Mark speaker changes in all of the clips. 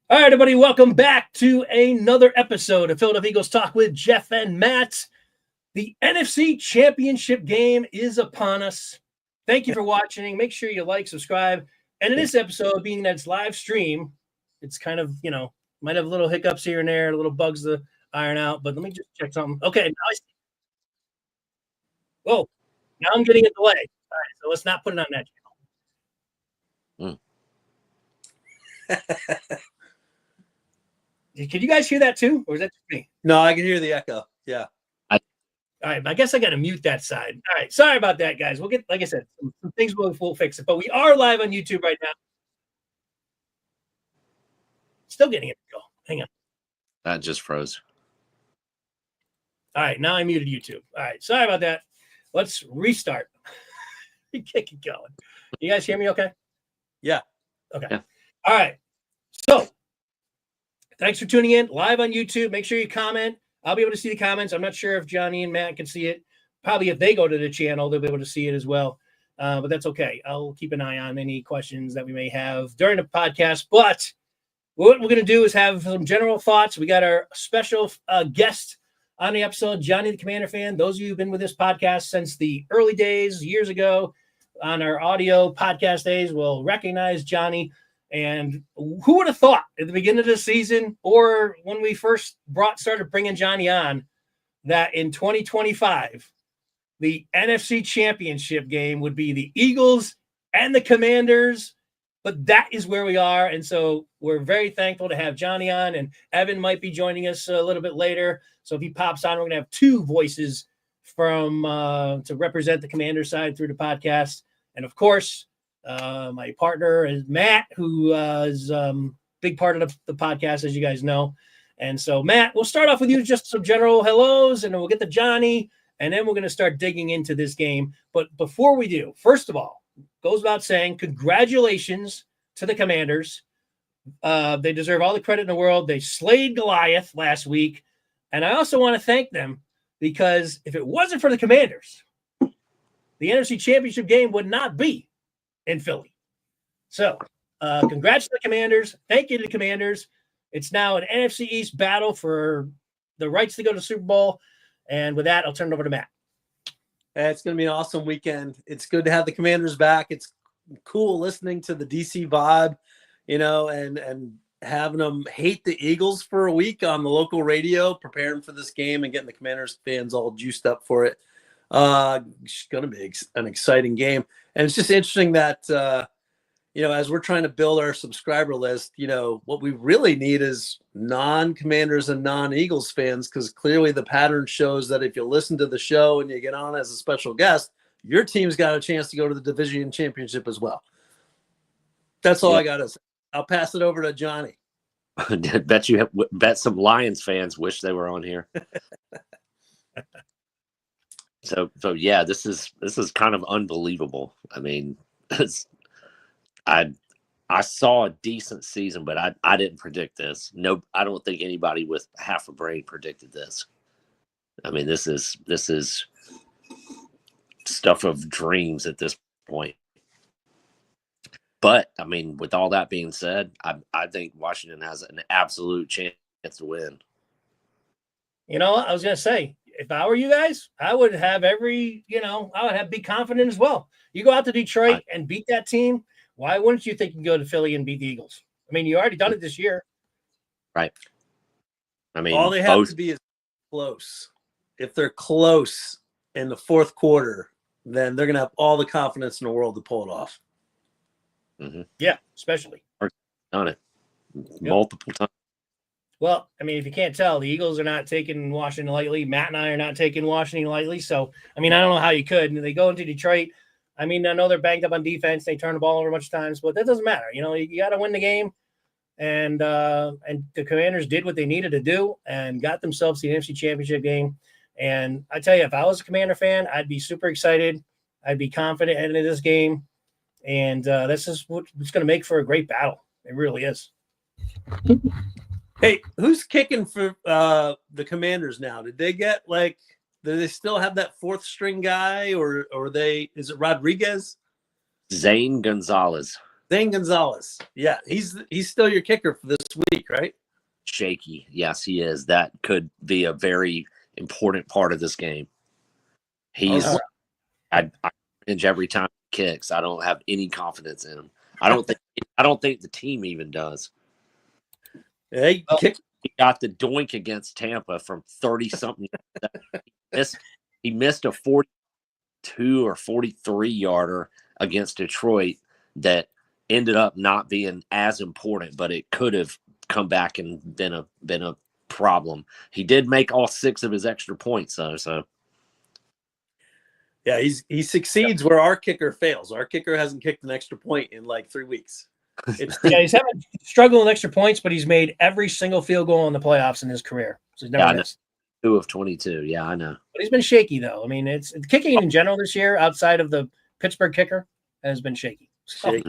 Speaker 1: All right, everybody, welcome back to another episode of Philadelphia Eagles Talk with Geoff and Matt. The NFC Championship game is upon us. Thank you for watching. Make sure you like, subscribe. And in this episode, being that it's live stream, it's kind of, might have little hiccups here and there, little bugs to iron out. But let me just check something. Okay, now I see. Whoa, now I'm getting a delay. All right, so let's not put it on that channel. Can you guys hear that too? Or is that just me?
Speaker 2: No, I can hear the echo. Yeah.
Speaker 1: All right, I guess I got to mute that side. All right, sorry about that, guys. We'll get, like I said, some things we'll fix it. But we are live on YouTube right now. Still getting it. Go. Hang on.
Speaker 3: That just froze.
Speaker 1: All right, now I muted YouTube. All right, sorry about that. Let's restart. Get it going. You guys hear me okay?
Speaker 2: Yeah.
Speaker 1: Okay.
Speaker 3: Yeah.
Speaker 1: All right. So thanks for tuning in live on YouTube. Make sure you comment. I'll be able to see the comments. I'm not sure if Johnny and Matt can see it. Probably if they go to the channel, they'll be able to see it as well. But that's okay. I'll keep an eye on any questions that we may have during the podcast. But what we're going to do is have some general thoughts. We got our special guest on the episode, Johnny the Commander fan. Those of you who've been with this podcast since the early days, years ago, on our audio podcast days will recognize Johnny. And who would have thought at the beginning of the season, or when we first started bringing Johnny on, that in 2025, the NFC Championship game would be the Eagles and the Commanders. But that is where we are. And so we're very thankful to have Johnny on, and Evan might be joining us a little bit later. So if he pops on, we're going to have two voices from to represent the Commander side through the podcast. And of course, my partner is Matt, who is a big part of the podcast, as you guys know. And so, Matt, we'll start off with you, just some general hellos, and then we'll get to Johnny, and then we're going to start digging into this game. But before we do, first of all, goes without saying, congratulations to the Commanders. They deserve all the credit in the world. They slayed Goliath last week. And I also want to thank them, because if it wasn't for the Commanders, the NFC Championship game would not be in Philly. So congrats to the Commanders. Thank you to the Commanders. It's now an NFC East battle for the rights to go to the Super Bowl. And with that, I'll turn it over to Matt.
Speaker 2: It's going to be an awesome weekend. It's good to have the Commanders back. It's cool listening to the DC vibe, and having them hate the Eagles for a week on the local radio, preparing for this game and getting the Commanders fans all juiced up for it. It's going to be an exciting game. And it's just interesting that, as we're trying to build our subscriber list, what we really need is non-Commanders and non-Eagles fans, because clearly the pattern shows that if you listen to the show and you get on as a special guest, your team's got a chance to go to the division championship as well. That's all I got to say. I'll pass it over to Johnny.
Speaker 3: Bet some Lions fans wish they were on here. So yeah, this is kind of unbelievable. I mean, I saw a decent season, but I didn't predict this. No, I don't think anybody with half a brain predicted this. I mean, this is stuff of dreams at this point. But I mean, with all that being said, I think Washington has an absolute chance to win.
Speaker 1: I was going to say, if I were you guys, I would have be confident as well. You go out to Detroit and beat that team. Why wouldn't you think you can go to Philly and beat the Eagles? I mean, you already done it this year.
Speaker 3: Right. I mean,
Speaker 2: all they have to be is close. If they're close in the fourth quarter, then they're going to have all the confidence in the world to pull it off.
Speaker 3: Mm-hmm.
Speaker 1: Yeah, especially.
Speaker 3: Done it multiple times.
Speaker 1: Well, I mean, if you can't tell, the Eagles are not taking Washington lightly. Matt and I are not taking Washington lightly. So, I mean, I don't know how you could. And they go into Detroit. I mean, I know they're banged up on defense. They turn the ball over a bunch of times, but that doesn't matter. You got to win the game. And the Commanders did what they needed to do and got themselves the NFC Championship game. And I tell you, if I was a Commander fan, I'd be super excited. I'd be confident heading into this game. And this is what's going to make for a great battle. It really is.
Speaker 2: Hey, who's kicking for the Commanders now? Did they get do they still have that fourth string guy, or is it Rodriguez?
Speaker 3: Zane Gonzalez.
Speaker 2: Zane Gonzalez. Yeah, he's still your kicker for this week, right?
Speaker 3: Shaky. Yes, he is. That could be a very important part of this game. He's I cringe every time he kicks. I don't have any confidence in him. I don't think the team even does.
Speaker 2: Hey,
Speaker 3: He got the doink against Tampa from 30 something. He missed a 42 or 43 yarder against Detroit that ended up not being as important, but it could have come back and been a problem. He did make all 6 of his extra points though, so
Speaker 2: yeah, he succeeds where our kicker fails. Our kicker hasn't kicked an extra point in like 3 weeks.
Speaker 1: He's having struggling with extra points, but he's made every single field goal in the playoffs in his career. So he's never missed.
Speaker 3: 2 of 22. Yeah, I know.
Speaker 1: But he's been shaky though. I mean, it's kicking in general this year, outside of the Pittsburgh kicker, has been shaky. So it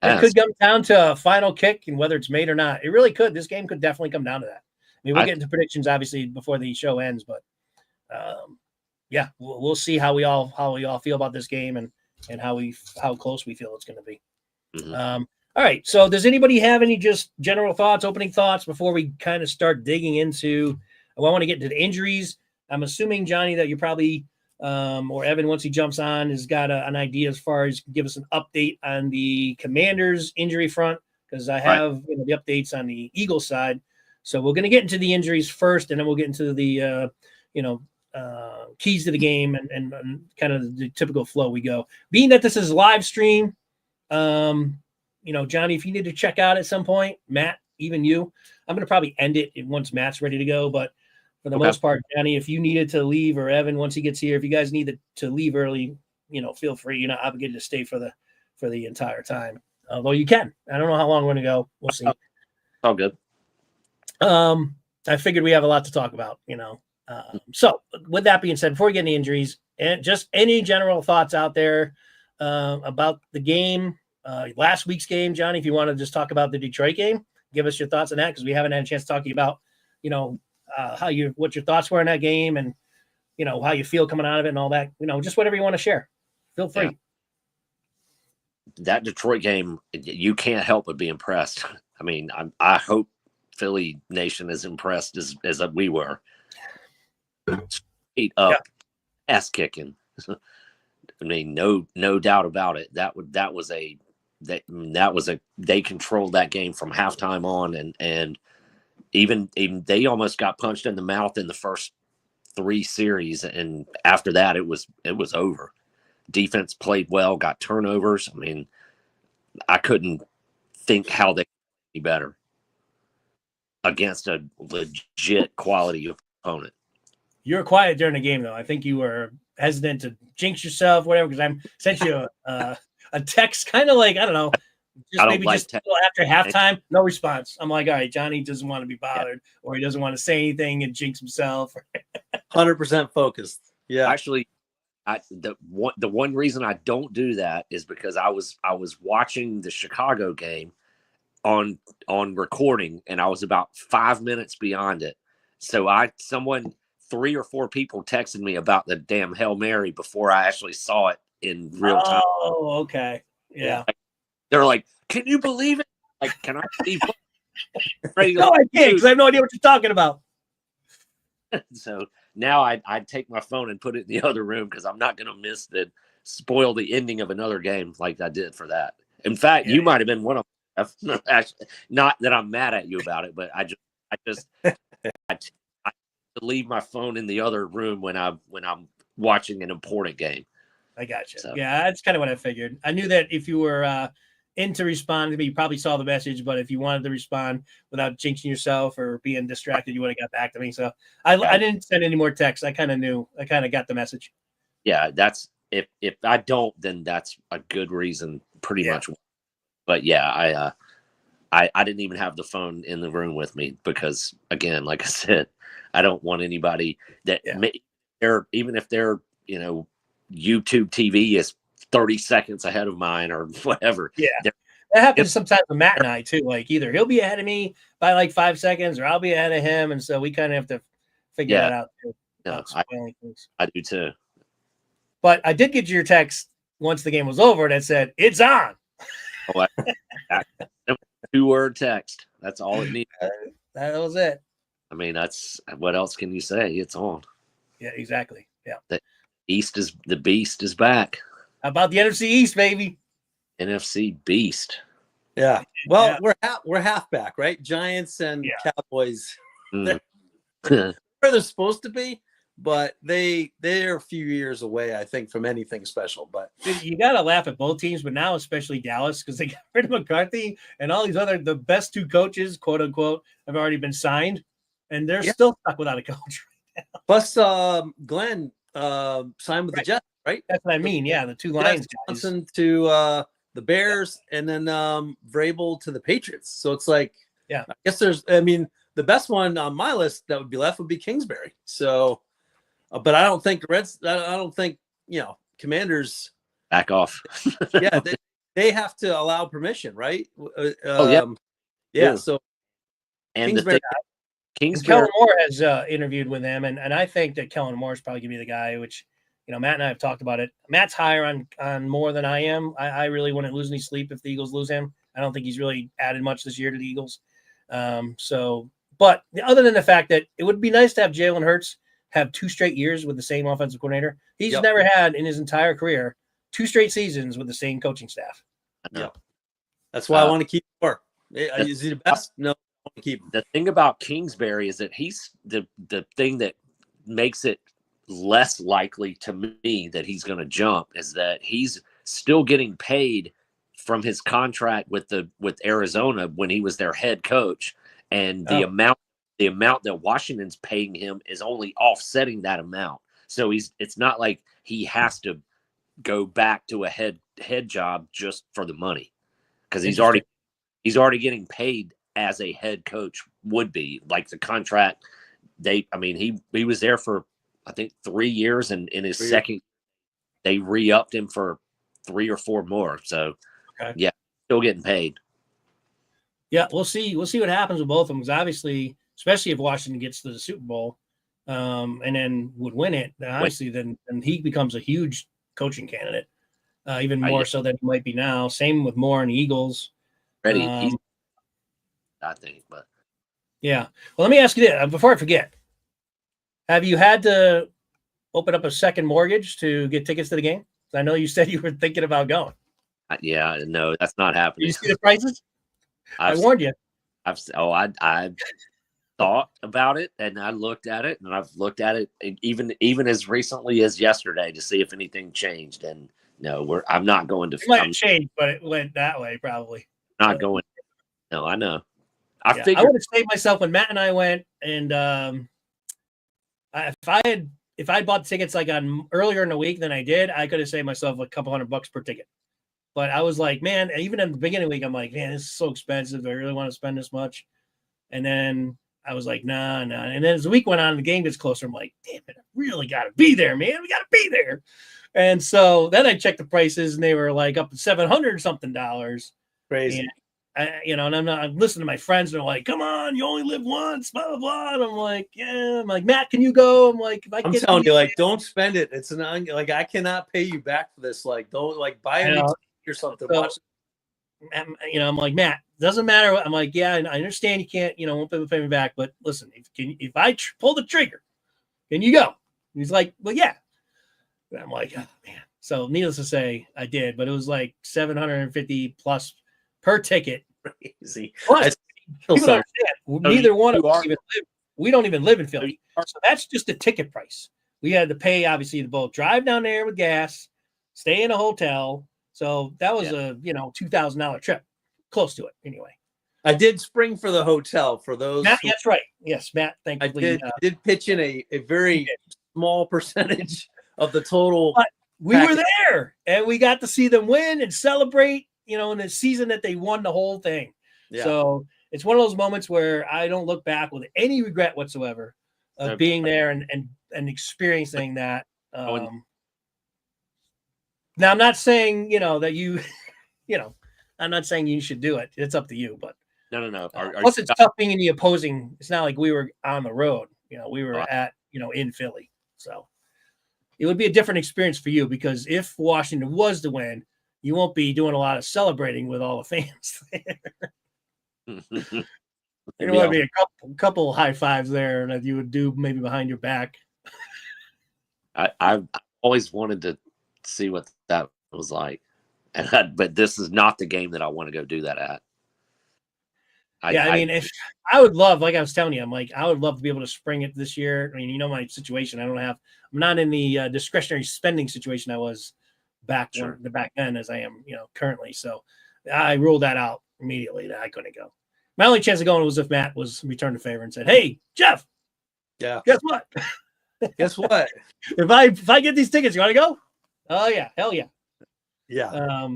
Speaker 1: could come down to a final kick and whether it's made or not. It really could. This game could definitely come down to that. I mean, we'll get into predictions obviously before the show ends, but yeah, we'll see how we all feel about this game and how close we feel it's going to be.
Speaker 3: Mm-hmm.
Speaker 1: All right. So does anybody have any just general thoughts, opening thoughts before we kind of start digging into? I want to get into the injuries. I'm assuming, Johnny, that you probably or Evan, once he jumps on, has got an idea as far as give us an update on the Commanders injury front, because I have the updates on the Eagles side. So we're going to get into the injuries first, and then we'll get into the keys to the game and kind of the typical flow we go. Being that this is live stream, Johnny, if you need to check out at some point, Matt, even you, I'm going to probably end it once Matt's ready to go. But for the most part, Johnny, if you needed to leave, or Evan, once he gets here, if you guys need to leave early, feel free. You're not obligated to stay for the entire time. Although you can. I don't know how long we're going to go. We'll see.
Speaker 3: All good.
Speaker 1: I figured we have a lot to talk about, So with that being said, before we get any injuries, and just any general thoughts out there about the game, last week's game, Johnny, if you want to just talk about the Detroit game, give us your thoughts on that, because we haven't had a chance to talk to you about, what your thoughts were in that game, and how you feel coming out of it and all that. Just whatever you want to share. Feel free.
Speaker 3: Yeah. That Detroit game, you can't help but be impressed. I mean, I hope Philly Nation is impressed as we were. Straight up ass kicking. I mean, no doubt about it. They controlled that game from halftime on, and even they almost got punched in the mouth in the first 3 series, and after that it was over. Defense played well, got turnovers. I mean, I couldn't think how they could be better against a legit quality opponent.
Speaker 1: You were quiet during the game, though. I think you were hesitant to jinx yourself, whatever, because I sent you a text, kind of like, I don't know, just after halftime, no response. I'm like, all right, Johnny doesn't want to be bothered, or he doesn't want to say anything and jinx himself.
Speaker 2: 100% focused. Yeah.
Speaker 3: Actually, the one reason I don't do that is because I was watching the Chicago game on recording, and I was about 5 minutes beyond it. So 3 or 4 people texted me about the damn Hail Mary before I actually saw it in real time.
Speaker 1: Oh, okay. Yeah.
Speaker 3: They're like, can you believe it? Like, can I believe it?
Speaker 1: No, I can't, because I have no idea what you're talking about.
Speaker 3: So now I'd take my phone and put it in the other room, because I'm not going to spoil the ending of another game like I did for that. In fact, you might have been one of them. Not that I'm mad at you about it, but I leave my phone in the other room when I'm watching an important game.
Speaker 1: I got you.
Speaker 3: So.
Speaker 1: Yeah, that's kind of what I figured. I knew that if you were in to respond to me, you probably saw the message, but if you wanted to respond without jinxing yourself or being distracted, you would have got back to me. So I didn't send any more texts. I kind of knew. I kind of got the message.
Speaker 3: Yeah, that's if I don't, then that's a good reason, pretty much. But yeah, I didn't even have the phone in the room with me, because, again, like I said, I don't want anybody that even if their YouTube TV is 30 seconds ahead of mine or whatever.
Speaker 1: Yeah, that happens sometimes with Matt and I too. Like, either he'll be ahead of me by like 5 seconds, or I'll be ahead of him, and so we kind of have to figure that out too.
Speaker 3: No, I do too.
Speaker 1: But I did get your text once the game was over that said it's on.
Speaker 3: Oh, two-word text. That's all it needs.
Speaker 1: That was it.
Speaker 3: I mean, that's what else can you say? It's on.
Speaker 1: Yeah, exactly. Yeah.
Speaker 3: The beast is back.
Speaker 1: How about the NFC East, baby?
Speaker 3: NFC beast.
Speaker 2: Yeah. Well,
Speaker 1: Yeah.
Speaker 2: we're half back, right? Giants and Cowboys.
Speaker 3: Mm.
Speaker 2: They're where they're supposed to be, but they're a few years away, I think, from anything special. But
Speaker 1: you gotta laugh at both teams, but now especially Dallas, because they got rid of McCarthy and all these the best two coaches, quote unquote, have already been signed, and they're still stuck without a coach.
Speaker 2: Plus, Glenn signed with the Jets, right?
Speaker 1: That's what I mean. Yeah, the two Lions guys.
Speaker 2: Johnson to the Bears, and then Vrabel to the Patriots. So it's like, I guess the best one on my list that would be left would be Kingsbury. So, but I don't think Commanders
Speaker 3: back off.
Speaker 2: they have to allow permission, right?
Speaker 3: Yeah.
Speaker 2: So,
Speaker 3: and
Speaker 2: Kingsbury.
Speaker 1: Kellen Moore has interviewed with them, and I think that Kellen Moore is probably going to be the guy, which, Matt and I have talked about it. Matt's higher on Moore than I am. I really wouldn't lose any sleep if the Eagles lose him. I don't think he's really added much this year to the Eagles. But other than the fact that it would be nice to have Jalen Hurts have 2 straight years with the same offensive coordinator. He's never had in his entire career 2 straight seasons with the same coaching staff.
Speaker 2: Yeah. That's why I want to keep Moore. Is he the best? No, I want to keep him.
Speaker 3: The thing about Kingsbury is that he's the thing that makes it less likely to me that he's going to jump is that he's still getting paid from his contract with Arizona when he was their head coach, and the amount that Washington's paying him is only offsetting that amount. So it's not like he has to go back to a head job just for the money, because he's already getting paid as a head coach would be. Like the contract, he was there for I think 3 years, and in his second, they re-upped him for 3 or 4 more. So still getting paid.
Speaker 1: Yeah, we'll see. We'll see what happens with both of them, because obviously, especially if Washington gets to the Super Bowl, and then would win it, then obviously then he becomes a huge coaching candidate, even more so than he might be now. Same with Moore and the Eagles.
Speaker 3: Ready, I think, but
Speaker 1: yeah. Well, let me ask you this before I forget: have you had to open up a second mortgage to get tickets to the game? I know you said you were thinking about going.
Speaker 3: Yeah, no, that's not happening.
Speaker 1: You see the prices? I warned you.
Speaker 3: I thought about it, and I looked at it, and I've looked at it even as recently as yesterday to see if anything changed. And no, I'm not going to.
Speaker 1: It might have changed, but it went that way probably.
Speaker 3: Not going. No, I know.
Speaker 1: I would have saved myself when Matt and I went, and if I bought tickets like on earlier in the week than I did, I could have saved myself a couple $100 per ticket. But I was like, man, even in the beginning of the week, I'm like, man, this is so expensive. Do I really want to spend this much? And then I was like, nah. And then as the week went on, the game gets closer. I'm like, damn it, I really got to be there, man. We got to be there. And so then I checked the prices, and they were like up to $700 something.
Speaker 2: Crazy.
Speaker 1: And I'm listening to my friends, and they're like, come on, you only live once, blah, blah, blah. And I'm like, yeah. I'm like, Matt, can you go? I'm like,
Speaker 2: I'm telling you, like, don't spend it. It's like, I cannot pay you back for this. Like, don't buy a new or something.
Speaker 1: So, I'm like, Matt, doesn't matter. I'm like, yeah, I understand you can't, won't pay me back, but listen, if I pull the trigger, can you go? And he's like, well, yeah. And I'm like, oh man. So needless to say, I did, but it was like $750 plus per ticket.
Speaker 2: Crazy.
Speaker 1: Plus, neither one of us we don't even live in Philly. So that's just the ticket price. We had to pay, obviously, to both drive down there with gas, stay in a hotel. So that was a $2,000 trip, close to it anyway.
Speaker 2: I did spring for the hotel for those.
Speaker 1: Matt, that's right. Yes, Matt. Thankfully,
Speaker 2: I did pitch in a very small percentage of the total.
Speaker 1: But we were there, and we got to see them win and celebrate. In the season that they won the whole thing. Yeah. So it's one of those moments where I don't look back with any regret whatsoever of being there and experiencing that. Now, I'm not saying, that you, I'm not saying you should do it. It's up to you, but
Speaker 3: no.
Speaker 1: Plus it's tough being in the opposing. It's not like we were on the road, we were at, in Philly. So it would be a different experience for you, because if Washington was to win, you won't be doing a lot of celebrating with all the fans there. There might be a couple high fives there that you would do maybe behind your back.
Speaker 3: I've always wanted to see what that was like, but this is not the game that I want to go do that at.
Speaker 1: If I would love, like I was telling you, I would love to be able to spring it this year. I mean, my situation. I'm not in the discretionary spending situation I was back then as I am, currently. So I ruled that out immediately that I couldn't go. My only chance of going was if Matt was returned the favor and said, "Hey, Geoff,
Speaker 2: yeah,
Speaker 1: guess what?
Speaker 2: Guess what?
Speaker 1: if I get these tickets, you want to go? Oh yeah, hell yeah,
Speaker 2: yeah."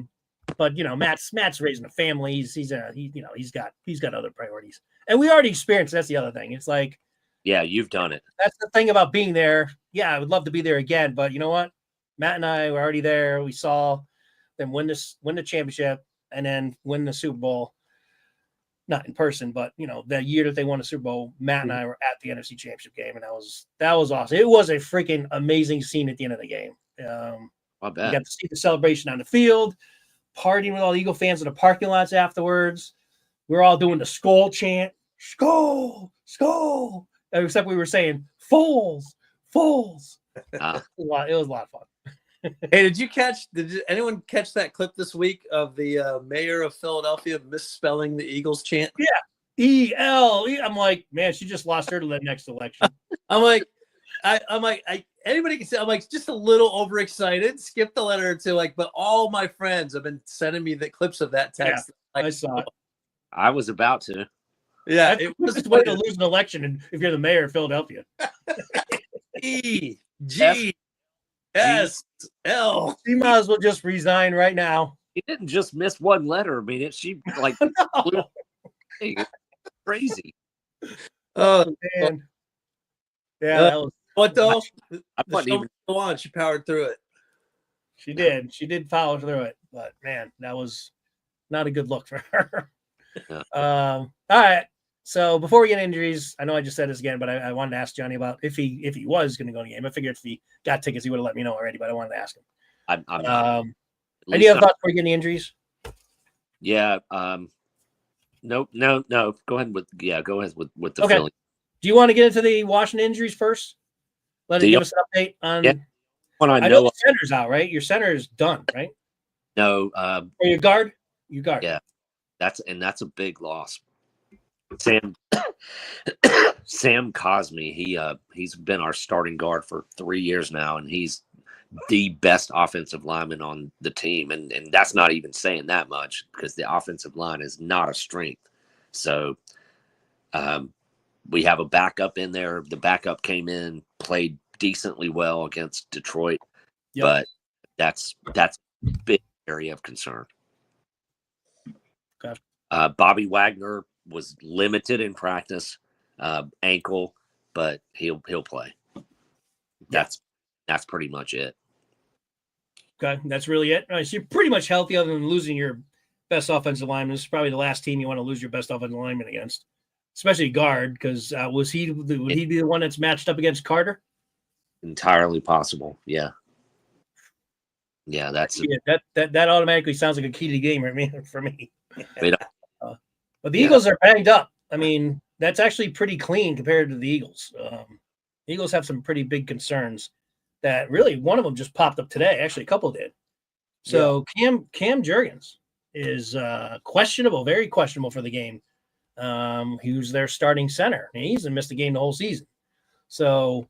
Speaker 1: But Matt's raising a family. He's got other priorities, and we already experienced. That's the other thing. It's like,
Speaker 3: yeah, you've done it.
Speaker 1: That's the thing about being there. Yeah, I would love to be there again, but you know what? Matt and I were already there. We saw them win the championship, and then win the Super Bowl. Not in person, but the year that they won the Super Bowl, Matt and I were at the NFC Championship game, and that was awesome. It was a freaking amazing scene at the end of the game.
Speaker 3: I bet.
Speaker 1: We got to see the celebration on the field, partying with all the Eagle fans in the parking lots afterwards. We were all doing the Skol chant, Skol, Skol, except we were saying Foles, Foles. It was a lot of fun.
Speaker 2: Hey, did anyone catch that clip this week of the mayor of Philadelphia misspelling the Eagles chant?
Speaker 1: Yeah, E-L-E. I'm like, man, she just lost her to the next election.
Speaker 2: I'm like, anybody can say, I'm like, just a little overexcited. Skip the letter or two, but all my friends have been sending me the clips of that text.
Speaker 1: Yeah, I saw it.
Speaker 3: I was about to.
Speaker 2: Yeah,
Speaker 1: it was the way to lose an election, and if you're the mayor of Philadelphia.
Speaker 2: E-G-S-L.
Speaker 1: She might as well just resign right now.
Speaker 3: He didn't just miss one letter. I mean, she crazy.
Speaker 2: Oh
Speaker 1: man. Yeah, that was.
Speaker 2: What though?
Speaker 3: Go
Speaker 2: on. She powered through it.
Speaker 1: She did. She did power through it, but man, that was not a good look for her.
Speaker 3: Yeah.
Speaker 1: All right. So before we get injuries, I know I just said this again, but I wanted to ask Johnny about if he was going to go to the game. I figured if he got tickets, he would have let me know already, but I wanted to ask him. Any other thoughts before we get any injuries?
Speaker 3: Yeah. No. Go ahead with the Philly.
Speaker 1: Do you want to get into the Washington injuries first? Let it give us an update on. Yeah. I know the center's out, right? Your center is done, right?
Speaker 3: No.
Speaker 1: Or your guard.
Speaker 3: Yeah, that's a big loss. Sam Cosme, he's been our starting guard for 3 years now, and he's the best offensive lineman on the team, and that's not even saying that much because the offensive line is not a strength. So we have a backup in there. The backup came in, played decently well against Detroit, but that's a big area of concern.
Speaker 1: Okay.
Speaker 3: Bobby Wagner was limited in practice, ankle, but he'll play. That's pretty much it.
Speaker 1: Okay, that's really it. All right, so you're pretty much healthy, other than losing your best offensive lineman. This is probably the last team you want to lose your best offensive lineman against, especially guard. Because would he be the one that's matched up against Carter?
Speaker 3: Entirely possible. Yeah. Yeah,
Speaker 1: that automatically sounds like a key to the game for me. But the
Speaker 3: Yeah.
Speaker 1: Eagles are banged up. I mean, that's actually pretty clean compared to the Eagles. Eagles have some pretty big concerns that really one of them just popped up today. Actually, a couple did. So Cam Jurgens is questionable, very questionable for the game. He was their starting center, and he hasn't missed a game the whole season. So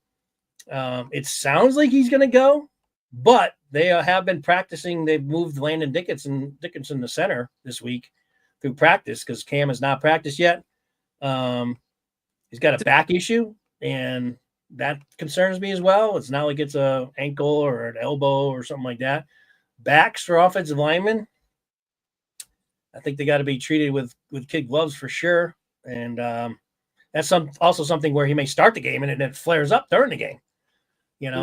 Speaker 1: it sounds like he's going to go, but they have been practicing. They've moved Landon Dickinson to center this week through practice because Cam has not practiced yet. He's got a back issue, and that concerns me as well. It's not like it's an ankle or an elbow or something like that. Backs for offensive linemen, I think they got to be treated with kid gloves for sure. And that's also something where he may start the game and it flares up during the game.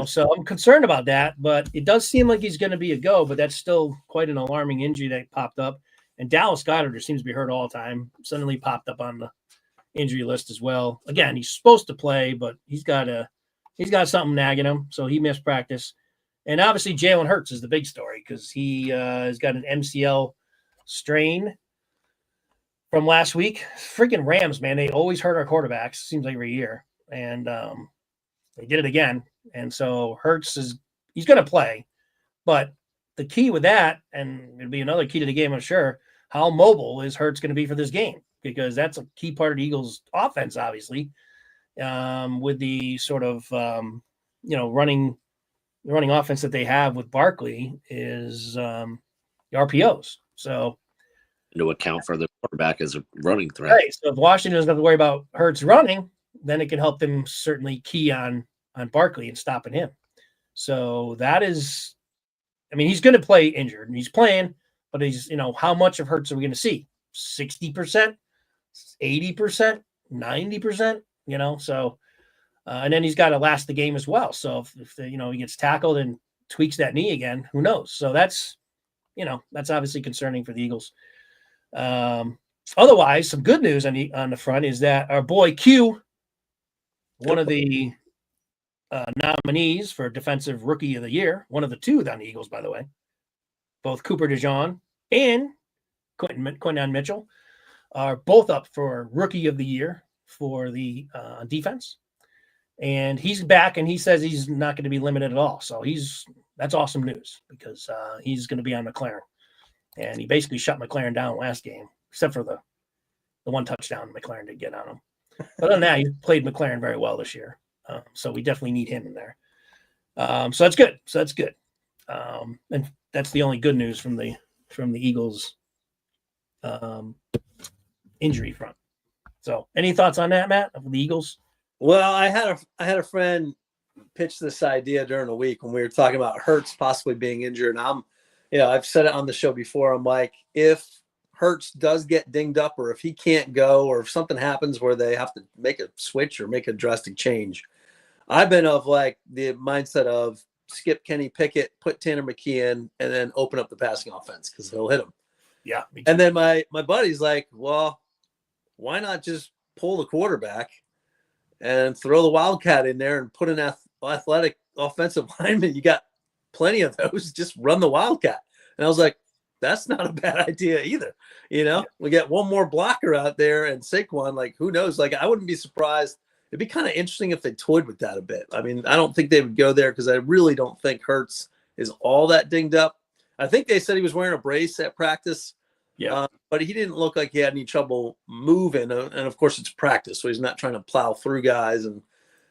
Speaker 1: So I'm concerned about that, but it does seem like he's going to be a go, but that's still quite an alarming injury that popped up. And Dallas Goedert seems to be hurt all the time. Suddenly popped up on the injury list as well. Again, he's supposed to play, but he's got something nagging him, so he missed practice. And obviously Jalen Hurts is the big story because he has got an MCL strain from last week. Freaking Rams, man. They always hurt our quarterbacks, seems like every year. And they did it again. And so Hurts he's going to play. But the key with that, and it'll be another key to the game, I'm sure, how mobile is Hurts going to be for this game? Because that's a key part of the Eagles' offense, obviously, with the sort of, running offense that they have with Barkley is the RPOs. So
Speaker 3: to account for the quarterback as a running threat.
Speaker 1: Right. So if Washington doesn't have to worry about Hurts running, then it can help them certainly key on Barkley and stopping him. So that is, I mean, he's going to play injured and he's playing, but he's, how much of Hurts are we going to see? 60%, 80%, 90%, so, and then he's got to last the game as well. So if he gets tackled and tweaks that knee again, who knows? So that's obviously concerning for the Eagles. Otherwise, some good news on the front is that our boy Q, one of the nominees for Defensive Rookie of the Year, one of the two on the Eagles, by the way, both Cooper DeJean and Quinton Mitchell are both up for Rookie of the Year for the defense. And he's back, and he says he's not going to be limited at all. So that's awesome news because he's going to be on McLaren. And he basically shut McLaren down last game, except for the one touchdown McLaren did get on him. But other than that, he played McLaren very well this year. So we definitely need him in there. So that's good. And that's the only good news from the Eagles injury front. So any thoughts on that, Matt, of the Eagles?
Speaker 2: Well, I had a friend pitch this idea during the week when we were talking about Hurts possibly being injured. And I've said it on the show before. I'm like, if Hurts does get dinged up or if he can't go or if something happens where they have to make a switch or make a drastic change, I've been of like the mindset of skip Kenny Pickett, put Tanner McKee in, and then open up the passing offense because he'll hit him.
Speaker 1: Yeah.
Speaker 2: And then my buddy's like, well, why not just pull the quarterback and throw the Wildcat in there and put an athletic offensive lineman? You got plenty of those. Just run the Wildcat. And I was like, that's not a bad idea either. We get one more blocker out there and Saquon, like, who knows? Like, I wouldn't be surprised. It'd be kind of interesting if they toyed with that a bit. I mean, I don't think they would go there because I really don't think Hurts is all that dinged up. I think they said he was wearing a brace at practice.
Speaker 1: Yeah.
Speaker 2: But he didn't look like he had any trouble moving. And of course it's practice. So he's not trying to plow through guys. And,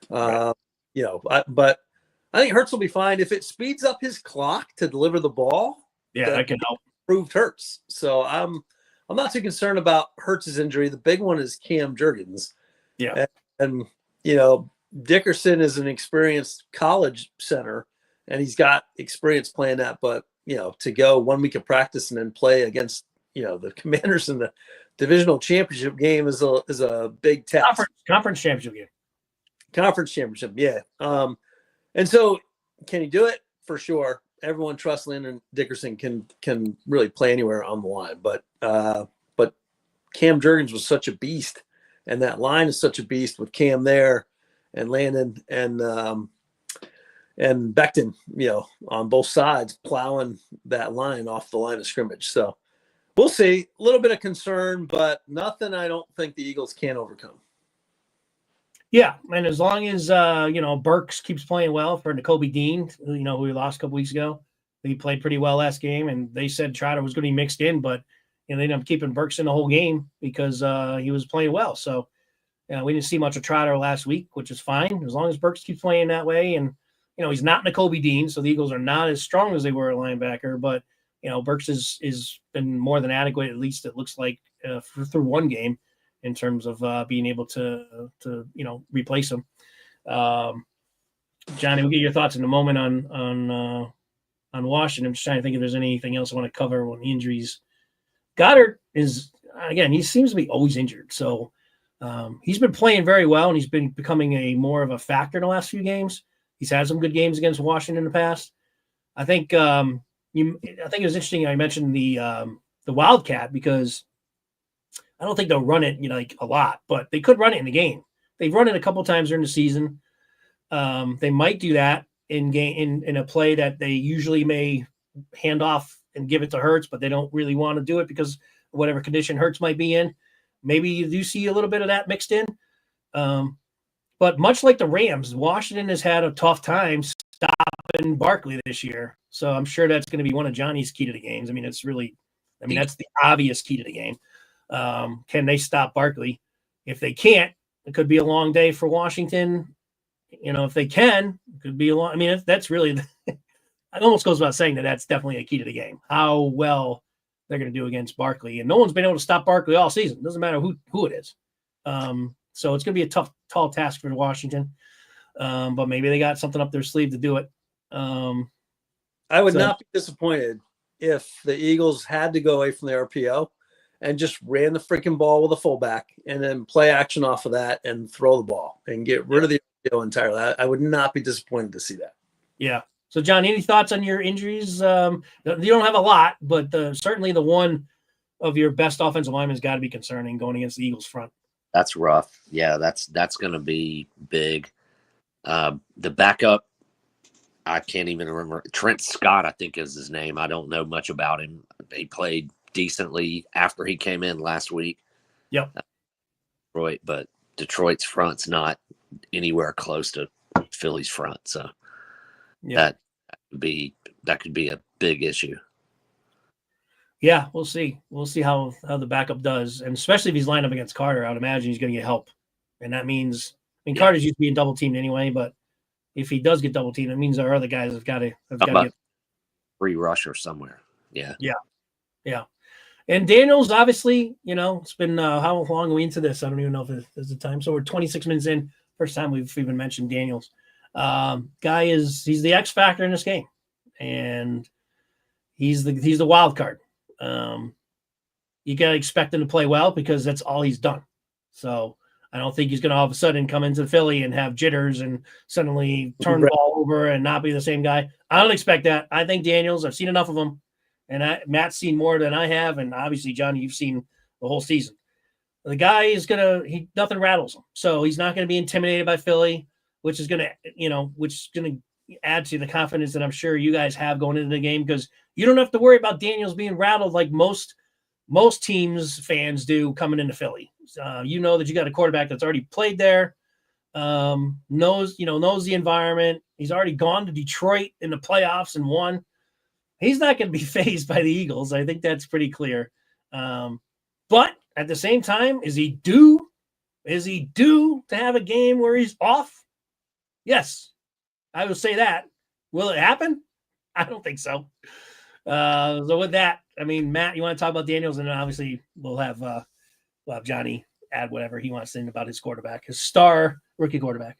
Speaker 2: but I think Hurts will be fine. If it speeds up his clock to deliver the ball.
Speaker 1: Yeah, that can help.
Speaker 2: Improved Hurts. So I'm not too concerned about Hurts' injury. The big one is Cam Jurgens.
Speaker 1: Yeah.
Speaker 2: And Dickerson is an experienced college center and he's got experience playing that, but to go 1 week of practice and then play against the Commanders in the divisional championship game is a big test.
Speaker 1: Conference championship game.
Speaker 2: Conference championship, yeah. And so can he do it? For sure. Everyone trusts Landon Dickerson can really play anywhere on the line, but Cam Jurgens was such a beast, and that line is such a beast with Cam there, and Landon and Becton, on both sides plowing that line off the line of scrimmage. So we'll see. A little bit of concern, but nothing I don't think the Eagles can't overcome.
Speaker 1: Yeah, and as long as Burks keeps playing well for Nakobe Dean, who we lost a couple weeks ago, he played pretty well last game, and they said Trotter was going to be mixed in, but they ended up keeping Burks in the whole game because he was playing well. So we didn't see much of Trotter last week, which is fine as long as Burks keeps playing that way. And he's not Nakobe Dean, so the Eagles are not as strong as they were at linebacker, but Burks is been more than adequate, at least it looks like, through one game, in terms of being able to replace him. Johnny, we'll get your thoughts in a moment on Washington. I'm just trying to think if there's anything else I want to cover on the injuries. Goddard is, again, he seems to be always injured. So he's been playing very well, and he's been becoming more of a factor in the last few games. He's had some good games against Washington in the past. I think I think it was interesting I mentioned the Wildcat because I don't think they'll run it a lot, but they could run it in the game. They've run it a couple times during the season. They might do that in a play that they usually may hand off and give it to Hurts, but they don't really want to do it because whatever condition Hurts might be in. Maybe you do see a little bit of that mixed in. But much like the Rams, Washington has had a tough time stopping Barkley this year. So I'm sure that's going to be one of Johnny's key to the games. I mean, that's the obvious key to the game. Can they stop Barkley? If they can't, it could be a long day for Washington. If they can, it could be a long. I mean, that's really it almost goes without saying that that's definitely a key to the game. How well they're going to do against Barkley. And no one's been able to stop Barkley all season. It doesn't matter who it is. So it's going to be a tough, tall task for Washington. But maybe they got something up their sleeve to do it.
Speaker 2: I would not be disappointed if the Eagles had to go away from the RPO and just ran the freaking ball with a fullback and then play action off of that and throw the ball and get rid of the RPO entirely. I would not be disappointed to see that.
Speaker 1: Yeah. So, John, any thoughts on your injuries? You don't have a lot, but certainly the one of your best offensive linemen has got to be concerning going against the Eagles front.
Speaker 3: That's rough. Yeah, that's going to be big. The backup, I can't even remember. Trent Scott, I think is his name. I don't know much about him. He played decently after he came in last week.
Speaker 1: Yep.
Speaker 3: Detroit, but Detroit's front's not anywhere close to Philly's front. So that could be a big issue.
Speaker 1: Yeah, we'll see. We'll see how the backup does. And especially if he's lined up against Carter, I would imagine he's going to get help. And that means, Carter's used to being double teamed anyway, but if he does get double teamed, it means our other guys have got to get
Speaker 3: free rusher somewhere. Yeah.
Speaker 1: And Daniels, obviously, it's been how long are we into this? I don't even know if there's a time. So we're 26 minutes in. First time we've even mentioned Daniels. He's the X factor in this game, and he's the wild card. You got to expect him to play well because that's all he's done. So I don't think he's going to all of a sudden come into Philly and have jitters and suddenly turn the ball over and not be the same guy. I don't expect that. I think Daniels, I've seen enough of him, and Matt's seen more than I have, and obviously, John, you've seen the whole season. The guy is nothing rattles him, so he's not going to be intimidated by Philly, which is going to add to the confidence that I'm sure you guys have going into the game, because you don't have to worry about Daniels being rattled like most teams fans do coming into Philly. That you got a quarterback that's already played there, knows the environment. He's already gone to Detroit in the playoffs and won. He's not going to be fazed by the Eagles. I think that's pretty clear. But at the same time, is he due to have a game where he's off? Yes, I would say that. Will it happen? I don't think so. So with that, Matt, you want to talk about Daniels, and then obviously we'll have Johnny add whatever he wants in about his quarterback, his star rookie quarterback.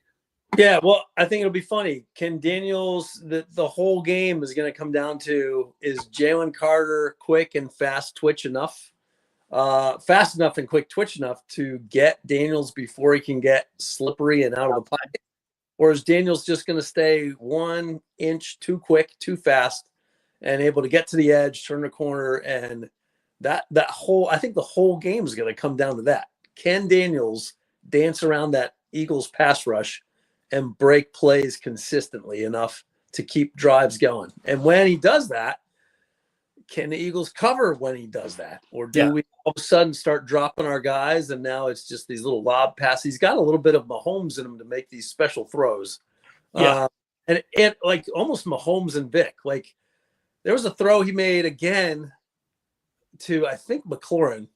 Speaker 2: Yeah, well, I think it'll be funny. Can Daniels, the whole game is going to come down to, is Jalen Carter quick and fast twitch enough? Fast enough and quick twitch enough to get Daniels before he can get slippery and out of the pocket? Or is Daniels just going to stay 1 inch too quick, too fast, and able to get to the edge, turn the corner, and I think the whole game is going to come down to that. Can Daniels dance around that Eagles pass rush and break plays consistently enough to keep drives going? And when he does that, can the Eagles cover when he does that? Or do we all of a sudden start dropping our guys, and now it's just these little lob passes? He's got a little bit of Mahomes in him to make these special throws. And like almost Mahomes and Vic. Like, there was a throw he made again to, I think, McLaurin.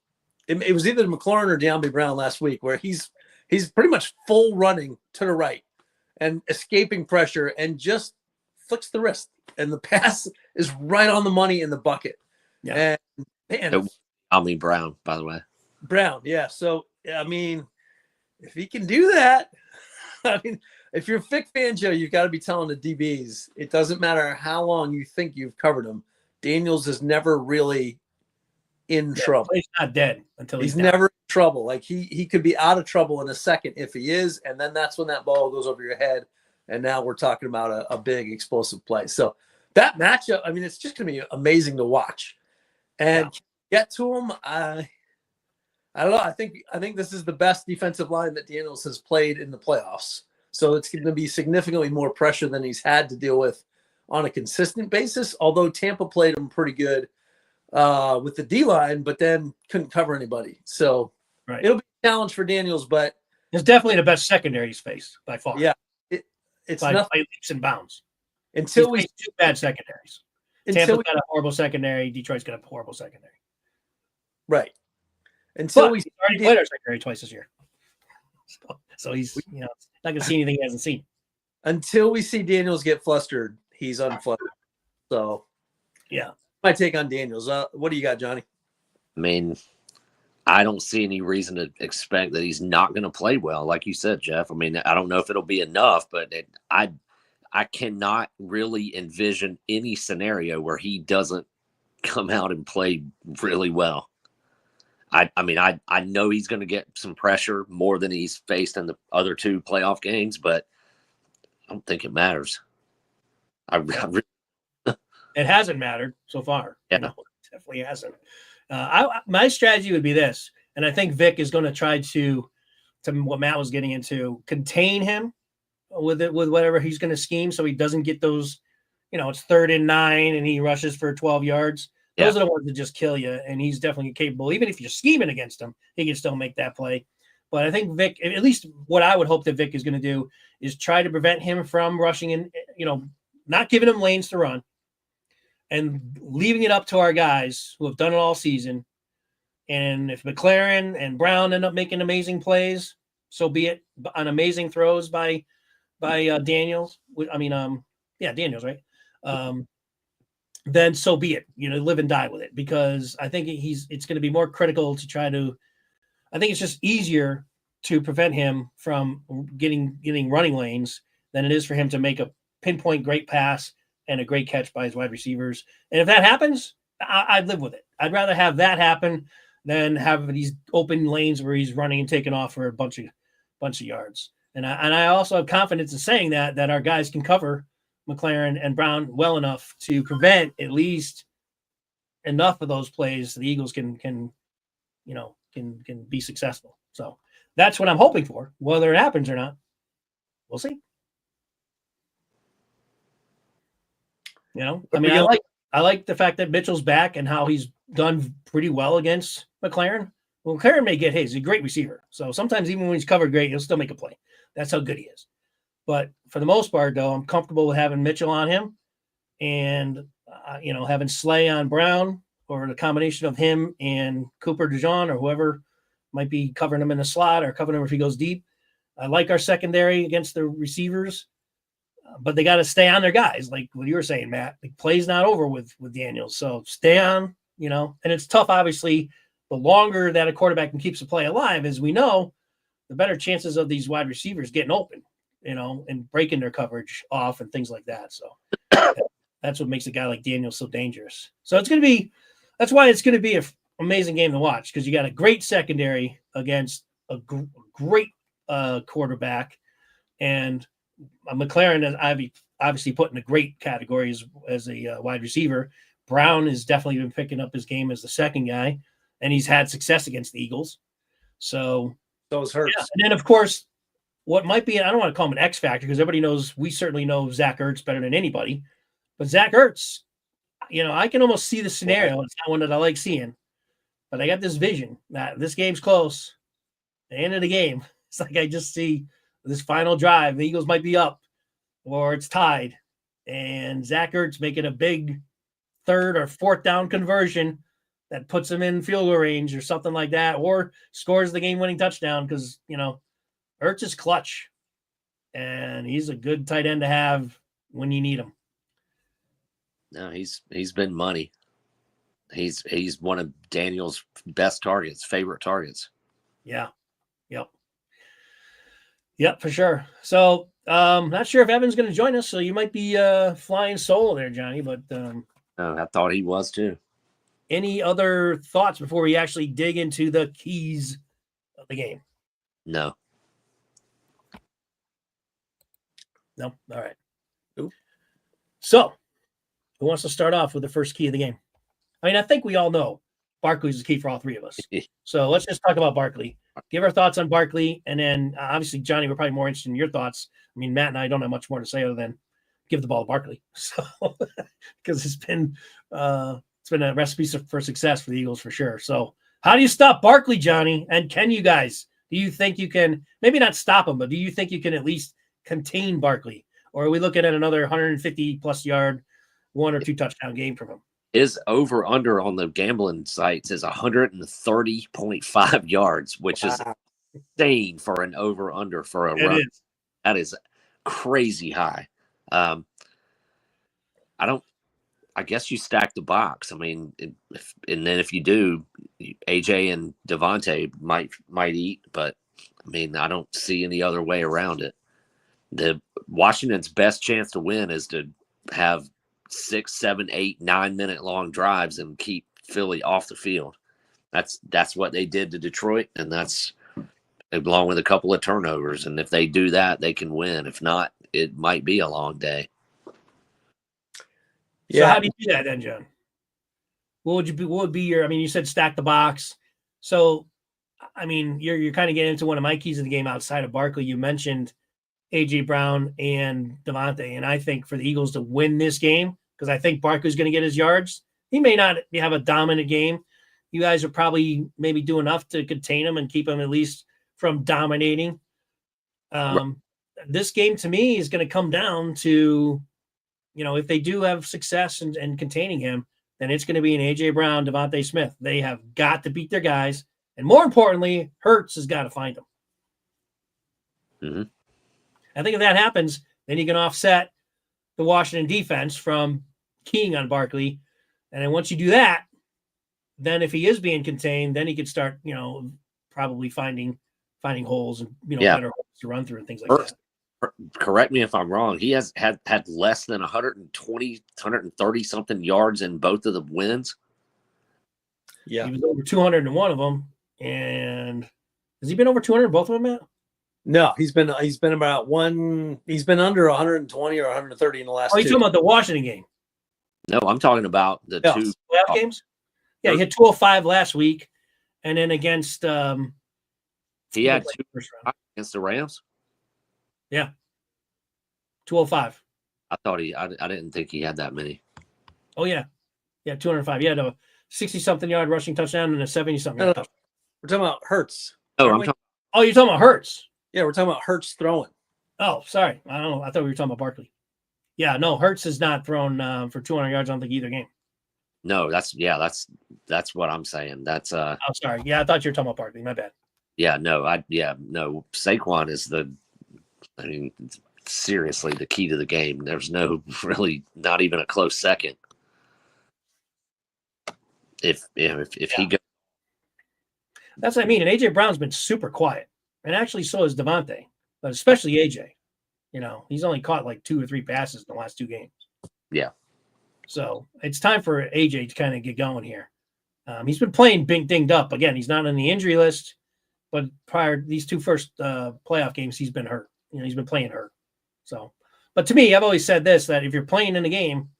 Speaker 2: It was either McLaurin or De'Ami Brown last week, where he's pretty much full running to the right and escaping pressure and just flicks the wrist. And the pass is right on the money in the bucket.
Speaker 1: Yeah.
Speaker 2: And man,
Speaker 3: De'Ami Brown, by the way.
Speaker 2: Brown, yeah. So, if he can do that, if you're Vic Fangio, you've got to be telling the DBs, it doesn't matter how long you think you've covered him. Daniels is never really in trouble.
Speaker 1: He's not dead until
Speaker 2: he's never in trouble. Like, he could be out of trouble in a second if he is, and then that's when that ball goes over your head. And now we're talking about a big explosive play. So that matchup, it's just going to be amazing to watch and get to him. I don't know. I think this is the best defensive line that Daniels has played in the playoffs. So it's going to be significantly more pressure than he's had to deal with on a consistent basis, although Tampa played him pretty good with the D-line, but then couldn't cover anybody. So it'll be a challenge for Daniels, but
Speaker 1: it's definitely the best secondary he's faced by far.
Speaker 2: Yeah, it's
Speaker 1: by
Speaker 2: nothing
Speaker 1: leaps and bounds.
Speaker 2: until we
Speaker 1: two bad secondaries. Tampa's got a horrible secondary. Detroit's got a horrible secondary.
Speaker 2: Right. Until we
Speaker 1: already played our secondary twice this year. So he's not going to see anything he hasn't seen.
Speaker 2: Until we see Daniels get flustered, he's unflustered. So,
Speaker 1: yeah.
Speaker 2: My take on Daniels. What do you got, Johnny?
Speaker 3: I mean, I don't see any reason to expect that he's not going to play well, like you said, Geoff. I mean, I don't know if it'll be enough, but I cannot really envision any scenario where he doesn't come out and play really well. I mean, I know he's going to get some pressure more than he's faced in the other two playoff games, but I don't think it matters.
Speaker 1: It hasn't mattered so far.
Speaker 3: Yeah.
Speaker 1: No, it definitely hasn't. My strategy would be this, and I think Vic is going to try to what Matt was getting into, contain him with whatever he's going to scheme, so he doesn't get those. It's 3rd and 9, and he rushes for 12 yards. Those are the ones that just kill you, and he's definitely capable. Even if you're scheming against him, he can still make that play. But I think Vic, at least what I would hope that Vic is going to do, is try to prevent him from rushing in, not giving him lanes to run and leaving it up to our guys who have done it all season. And if McLaren and Brown end up making amazing plays, so be it, on amazing throws by Daniels. Daniels, right? Then so be it. Live and die with it, because I think it's going to be more critical to try to. I think it's just easier to prevent him from getting running lanes than it is for him to make a pinpoint great pass and a great catch by his wide receivers. And if that happens, I'd live with it. I'd rather have that happen than have these open lanes where he's running and taking off for a bunch of yards. And I also have confidence in saying that our guys can cover McLaren and Brown well enough to prevent at least enough of those plays so the Eagles can be successful. So that's what I'm hoping for. Whether it happens or not, we'll see. I like the fact that Mitchell's back and how he's done pretty well against McLaren. Well, McLaren may get his. He's a great receiver. So sometimes even when he's covered great, he'll still make a play. That's how good he is. But for the most part, though, I'm comfortable with having Mitchell on him and, having Slay on Brown, or the combination of him and Cooper DeJean or whoever might be covering him in the slot or covering him if he goes deep. I like our secondary against the receivers, but they got to stay on their guys. Like what you were saying, Matt, the play's not over with Daniels. So stay on, and it's tough. Obviously, the longer that a quarterback can keep the play alive, as we know, the better chances of these wide receivers getting open, and breaking their coverage off and things like that. So that's what makes a guy like Daniels so dangerous. So that's why it's going to be an amazing game to watch, because you got a great secondary against a great quarterback, and McLaren is obviously put in a great category as a wide receiver. Brown has definitely been picking up his game as the second guy, and he's had success against the Eagles. So
Speaker 2: is Hurts.
Speaker 1: Yeah. And then, of course, what might be, I don't want to call him an X factor, because everybody knows, we certainly know Zach Ertz better than anybody. But Zach Ertz, I can almost see the scenario. It's not one that I like seeing, but I got this vision that this game's close. The end of the game, it's like I just see this final drive. The Eagles might be up, or it's tied, and Zach Ertz making a big 3rd or 4th down conversion that puts him in field goal range or something like that, or scores the game-winning touchdown, because Ertz is clutch, and he's a good tight end to have when you need him.
Speaker 3: No, he's been money. He's one of Daniel's best targets, favorite targets.
Speaker 1: Yeah. Yep, for sure. So not sure if Evan's going to join us, so you might be flying solo there, Johnny, but
Speaker 3: I thought he was too.
Speaker 1: Any other thoughts before we actually dig into the keys of the game?
Speaker 3: No.
Speaker 1: All right.
Speaker 2: Ooh.
Speaker 1: So who wants to start off with the first key of the game? I mean, I think we all know Barkley's the key for all three of us. So let's just talk about Barkley. give our thoughts on Barkley, and then obviously, Johnny, we're probably more interested in your thoughts. I mean, Matt and I don't have much more to say other than give the ball to Barkley. So, because it's been a recipe for success for the Eagles for sure. So, how do you stop Barkley, Johnny? And can you guys? Do you think you can maybe not stop him, but do you think you can at least contain Barkley? Or are we looking at another 150+ yard, 1 or 2 touchdown game from him?
Speaker 3: His over under on the gambling sites is 130.5 yards, which is insane for an over under for a run.
Speaker 1: Is.
Speaker 3: That is crazy high. I guess you stack the box. I mean, and then if you do, AJ and Devontae might eat, but I mean, I don't see any other way around it. The Washington's best chance to win is to have 6, 7, 8, 9 minute long drives and keep Philly off the field. That's what they did to Detroit, and that's along with a couple of turnovers. And if they do that, they can win. If not, it might be a long day.
Speaker 1: So how do you do that then, John? What would be your? I mean, you said stack the box. So, I mean, you're kind of getting into one of my keys of the game outside of Barkley. You mentioned AJ Brown and Devontae, and I think for the Eagles to win this game, because I think Barkley's going to get his yards. He may not have a dominant game. You guys are probably maybe do enough to contain him and keep him at least from dominating. This game to me is going to come down to, if they do have success in containing him, then it's going to be an AJ Brown, Devontae Smith. They have got to beat their guys, and more importantly, Hurts has got to find them.
Speaker 3: Mm-hmm.
Speaker 1: I think if that happens, then you can offset the Washington defense from keying on Barkley. And then once you do that, then if he is being contained, then he could start, probably finding holes and, better holes to run through and things like that.
Speaker 3: Correct me if I'm wrong. He has had less than 130 something yards in both of the wins.
Speaker 1: Yeah. He was over 200 in one of them. And has he been over 200 in both of them, Matt?
Speaker 2: No, he's been about one. He's been under 120 or 130 in the last.
Speaker 1: Oh, you're talking about the Washington game?
Speaker 3: No, I'm talking about the two
Speaker 1: playoff games. Yeah, he had 205 last week, and then against
Speaker 3: he had 2 against the Rams.
Speaker 1: Yeah, 205.
Speaker 3: I didn't think he had that many.
Speaker 1: Oh yeah, 205. He had a 60-something yard rushing touchdown and a 70-something yard touchdown.
Speaker 2: We're talking about Hurts.
Speaker 3: Oh,
Speaker 1: you're talking about Hurts.
Speaker 2: Yeah, we're talking about Hurts throwing.
Speaker 1: Oh, sorry. I don't know. I thought we were talking about Barkley. Yeah, no, Hurts has not thrown for 200 yards, I don't think, either game.
Speaker 3: No, that's what I'm saying. That's
Speaker 1: Oh, sorry. Yeah, I thought you were talking about Barkley. My bad.
Speaker 3: Yeah, no. Saquon is seriously the key to the game. There's not even a close second. If he goes.
Speaker 1: That's what I mean. And AJ Brown's been super quiet. And actually so is Devontae, but especially AJ. He's only caught like 2 or 3 passes in the last 2 games.
Speaker 3: Yeah.
Speaker 1: So it's time for AJ to kind of get going here. He's been playing dinged up. Again, he's not on the injury list, but prior these 2 first playoff games, he's been hurt. He's been playing hurt. So, but to me, I've always said this, that if you're playing in a game,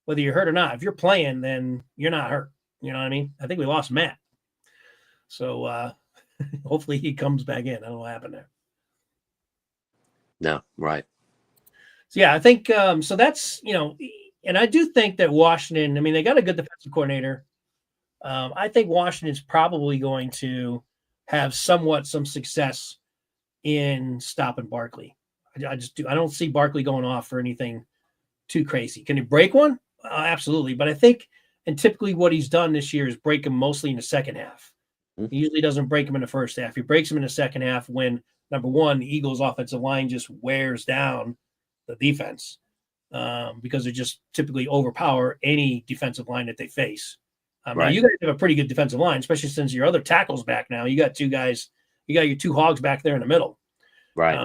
Speaker 1: whether you're hurt or not, if you're playing, then you're not hurt. You know what I mean? I think we lost Matt. So hopefully he comes back in. I don't know what happened there.
Speaker 3: No, right.
Speaker 1: So yeah, I think so that's, and I do think that Washington, I mean, they got a good defensive coordinator. I think Washington's probably going to have some success in stopping Barkley. I don't see Barkley going off for anything too crazy. Can he break one? Absolutely. But I think, and typically what he's done this year is break him mostly in the second half. He usually doesn't break him in the first half. He breaks him in the second half when, number one, the Eagles' offensive line just wears down the defense because they just typically overpower any defensive line that they face. Right. Now you guys have a pretty good defensive line, especially since your other tackle's back now. You got 2 guys. You got your 2 hogs back there in the middle.
Speaker 3: Right.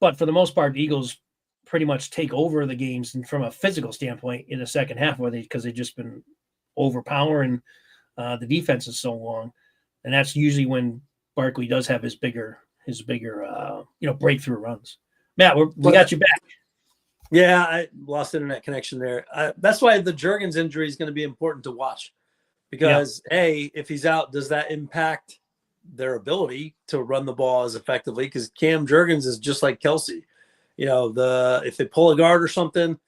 Speaker 1: But for the most part, the Eagles pretty much take over the games and from a physical standpoint in the second half, because they've just been overpowering the defense is so long. And that's usually when Barkley does have his bigger breakthrough runs. Matt, we got you back.
Speaker 2: Yeah, I lost internet connection there. That's why the Juergens injury is going to be important to watch because, A, if he's out, does that impact their ability to run the ball as effectively, because Cam Jurgens is just like Kelsey. If they pull a guard or something,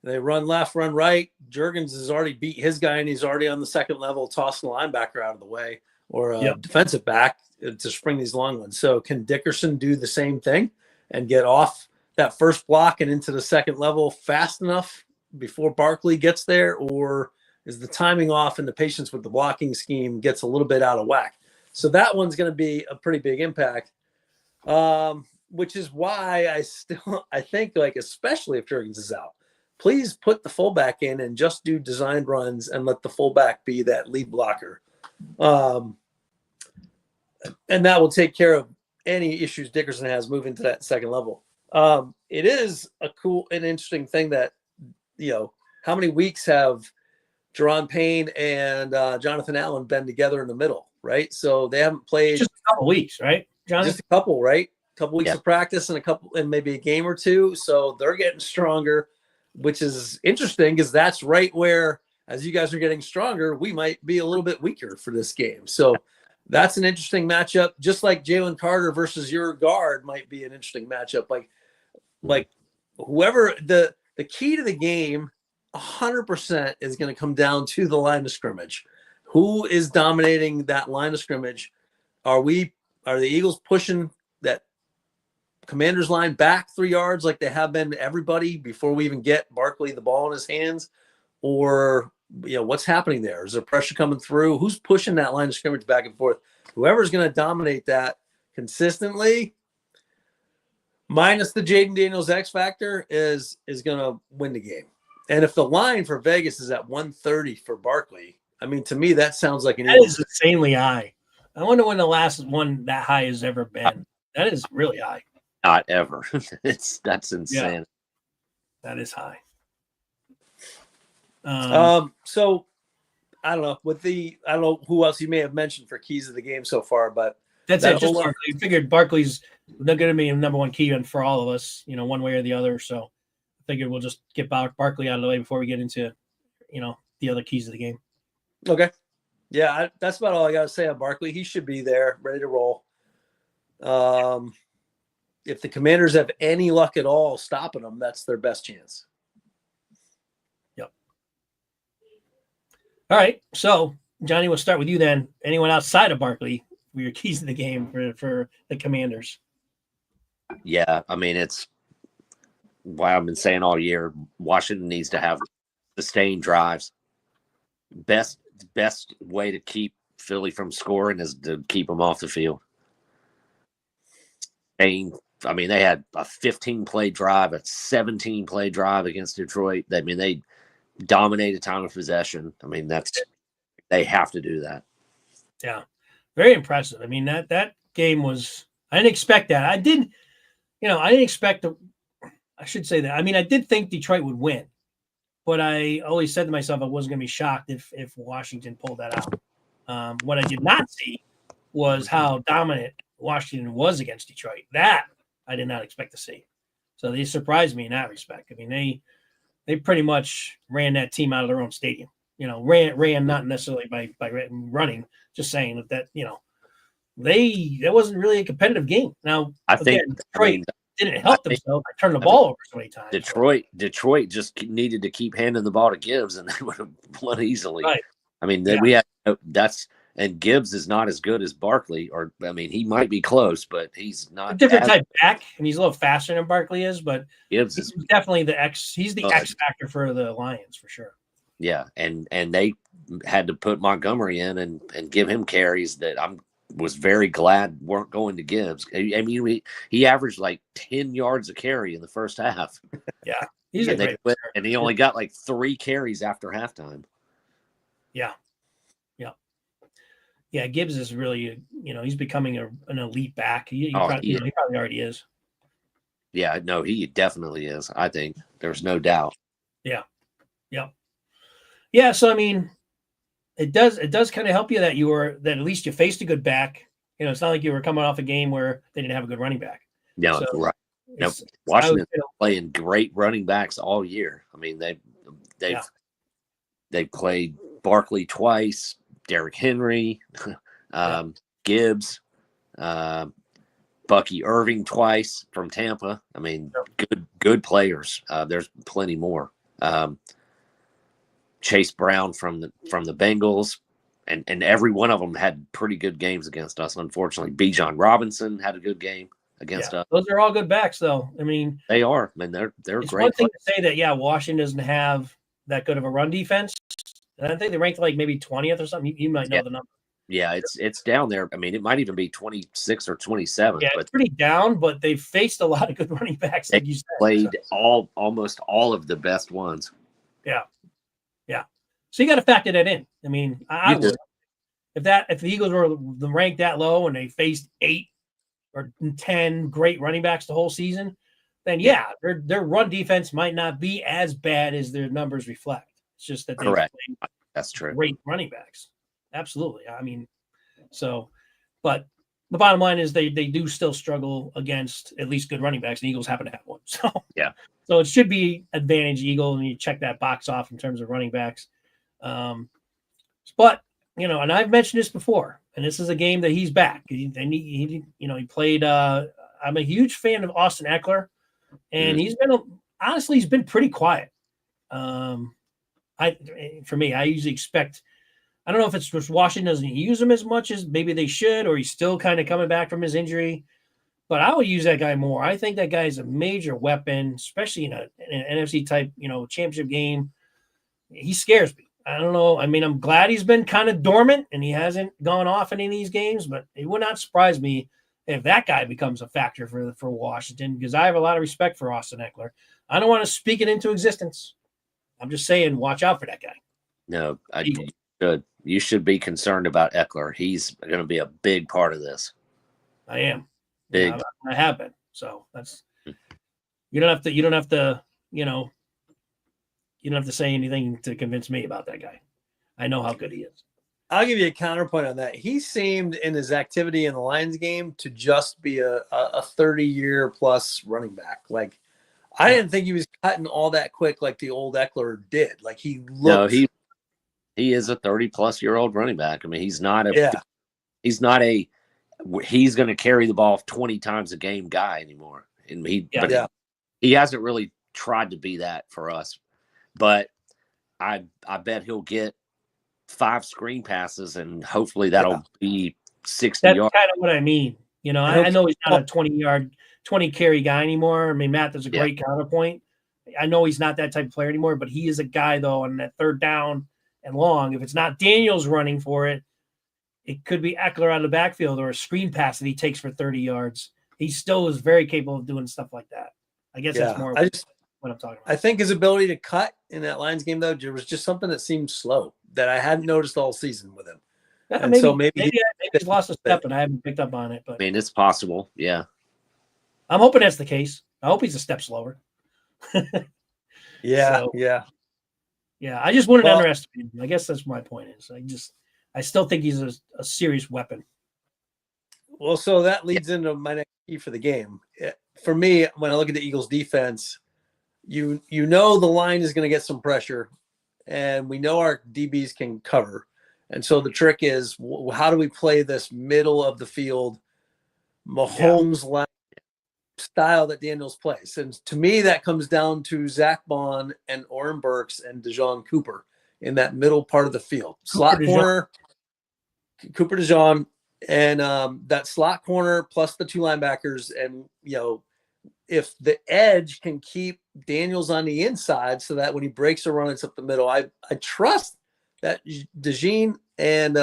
Speaker 2: they run left, run right. Jurgens has already beat his guy, and he's already on the second level, tossing the linebacker out of the way or a defensive back to spring these long ones. So can Dickerson do the same thing and get off that first block and into the second level fast enough before Barkley gets there, or is the timing off and the patience with the blocking scheme gets a little bit out of whack? So that one's going to be a pretty big impact, which is why I think, like, especially if Jurgens is out, please put the fullback in and just do designed runs and let the fullback be that lead blocker. And that will take care of any issues Dickerson has moving to that second level. It is a cool and interesting thing that, how many weeks have Jerron Payne and Jonathan Allen been together in the middle, right? So they haven't played
Speaker 1: just a couple weeks, right, Johnny?
Speaker 2: Just a couple, right? A couple weeks of practice and maybe a game or two. So they're getting stronger, which is interesting because that's right where, as you guys are getting stronger, we might be a little bit weaker for this game. So that's an interesting matchup. Just like Jalen Carter versus your guard might be an interesting matchup. Like whoever the key to the game 100% is going to come down to the line of scrimmage. Who is dominating that line of scrimmage? Are the Eagles pushing that Commanders line back 3 yards like they have been everybody before we even get Barkley the ball in his hands? Or, what's happening there? Is there pressure coming through? Who's pushing that line of scrimmage back and forth? Whoever's going to dominate that consistently, minus the Jaden Daniels X factor, is going to win the game. And if the line for Vegas is at 130 for Barkley, I mean, to me, that sounds like
Speaker 1: that is insanely high. I wonder when the last one that high has ever been. That is really high.
Speaker 3: Not ever. That's insane.
Speaker 1: Yeah, that is high.
Speaker 2: So I don't know. I don't know who else you may have mentioned for keys of the game so far, but
Speaker 1: that's it. Just I figured Barkley's going to be a number one key for all of us, one way or the other. So I figured we'll just get Barkley out of the way before we get into, the other keys of the game.
Speaker 2: Okay. Yeah, that's about all I got to say on Barkley. He should be there, ready to roll. If the Commanders have any luck at all stopping them, that's their best chance.
Speaker 1: Yep. All right. So, Johnny, we'll start with you then. Anyone outside of Barkley for your keys to the game for the Commanders?
Speaker 3: Yeah, I mean, it's why I've been saying all year, Washington needs to have sustained drives. Best way to keep Philly from scoring is to keep them off the field. They had a 15-play drive, a 17-play drive against Detroit. They dominated time of possession. They have to do that.
Speaker 1: Yeah, very impressive. That game was. I didn't expect that. I didn't expect I should say that. I did think Detroit would win, but I always said to myself I wasn't going to be shocked if Washington pulled that out. What I did not see was how dominant Washington was against Detroit. That I did not expect to see. So they surprised me in that respect. They pretty much ran that team out of their own stadium. Ran not necessarily by running, just saying that that wasn't really a competitive game. Now
Speaker 3: I think
Speaker 1: Detroit didn't help themselves by turning the ball over so many times.
Speaker 3: Detroit just needed to keep handing the ball to Gibbs, and they would have won easily.
Speaker 1: Right.
Speaker 3: We had and Gibbs is not as good as Barkley, he might be close, but he's not
Speaker 1: a different type back, and he's a little faster than Barkley is. But
Speaker 3: Gibbs is
Speaker 1: definitely he's the X factor for the Lions for sure.
Speaker 3: Yeah, and they had to put Montgomery in and give him carries that was very glad weren't going to Gibbs. He averaged like 10 yards a carry in the first half.
Speaker 1: Yeah,
Speaker 3: and he only got like 3 carries after halftime.
Speaker 1: Yeah. Yeah, Gibbs is really, he's becoming an elite back. He probably already is.
Speaker 3: Yeah, no, he definitely is. I think there's no doubt.
Speaker 1: Yeah. So it does kind of help you that at least you faced a good back. It's not like you were coming off a game where they didn't have a good running back.
Speaker 3: No, so right. No, Washington's playing great running backs all year. They've played Barkley twice, Derrick Henry, Gibbs. Bucky Irving twice from Tampa. I mean, good players. There's plenty more. Chase Brown from the Bengals, and every one of them had pretty good games against us. Unfortunately, Bijan Robinson had a good game against us.
Speaker 1: Those are all good backs, though. I mean,
Speaker 3: they are. I mean, they're
Speaker 1: it's
Speaker 3: great.
Speaker 1: One thing to say that Washington doesn't have that good of a run defense, and I think they ranked like maybe 20th or something. You might know the number.
Speaker 3: Yeah, it's down there. I mean, it might even be 26 or 27.
Speaker 1: Yeah, it's pretty down, but they've faced a lot of good running backs, like you said.
Speaker 3: Played almost all of the best ones.
Speaker 1: Yeah. So you got to factor that in. I mean, I would. If the Eagles were ranked that low and they faced 8 or 10 great running backs the whole season, then their run defense might not be as bad as their numbers reflect. It's just that
Speaker 3: correct. That's true.
Speaker 1: Great running backs. Absolutely. I mean, but the bottom line is they do still struggle against at least good running backs, and Eagles happen to have one. So so it should be advantage Eagle, and you check that box off in terms of running backs. But and I've mentioned this before, and this is a game that he's back. He played. I'm a huge fan of Austin Eckler, and he's been pretty quiet. I usually expect. I don't know if it's just Washington doesn't use him as much as maybe they should, or he's still kind of coming back from his injury. But I would use that guy more. I think that guy is a major weapon, especially in an NFC type, championship game. He scares me. I don't know. I mean, I'm glad he's been kind of dormant and he hasn't gone off in any of these games, but it would not surprise me if that guy becomes a factor for Washington, because I have a lot of respect for Austin Eckler. I don't want to speak it into existence. I'm just saying, watch out for that guy.
Speaker 3: No, you should be concerned about Eckler. He's going to be a big part of this.
Speaker 1: I am.
Speaker 3: Big.
Speaker 1: I have been. So that's you don't have to say anything to convince me about that guy. I know how good he is.
Speaker 2: I'll give you a counterpoint on that. He seemed in his activity in the Lions game to just be a 30-year plus running back. Like, I didn't think he was cutting all that quick like the old Eckler did. Like, he looked.
Speaker 3: No, he is a 30-plus-year-old running back. I mean, he's going to carry the ball 20 times a game guy anymore. And he hasn't really tried to be that for us. But I bet he'll get 5 screen passes, and hopefully that'll be 60
Speaker 1: That's
Speaker 3: yards.
Speaker 1: That's kind of what I mean. I know he's not a 20 carry guy anymore. I mean, Matt, there's a great counterpoint. I know he's not that type of player anymore, but he is a guy, though, on that third down and long. If it's not Daniels running for it, it could be Eckler out of the backfield or a screen pass that he takes for 30 yards. He still is very capable of doing stuff like that. I guess that's more what I'm talking about.
Speaker 2: I think his ability to cut in that Lions game, though, there was just something that seemed slow that I hadn't noticed all season with him. And maybe
Speaker 1: he's lost a step and I haven't picked up on it. But
Speaker 3: I mean, it's possible. Yeah.
Speaker 1: I'm hoping that's the case. I hope he's a step slower.
Speaker 2: Yeah.
Speaker 1: I just wouldn't underestimate him. I guess that's my point is. I still think he's a serious weapon.
Speaker 2: Well, so that leads into my next key for the game. For me, when I look at the Eagles defense, the line is going to get some pressure, and we know our DBs can cover. And so the trick is, how do we play this middle of the field, Mahomes-like style that Daniels plays? And to me, that comes down to Zach Bond and Oren Burks and DeJohn Cooper in that middle part of the field. Slot corner, Cooper DeJohn, and that slot corner plus the 2 linebackers. And, if the edge can keep Daniels on the inside so that when he breaks a run, it's up the middle, I trust that DeJean and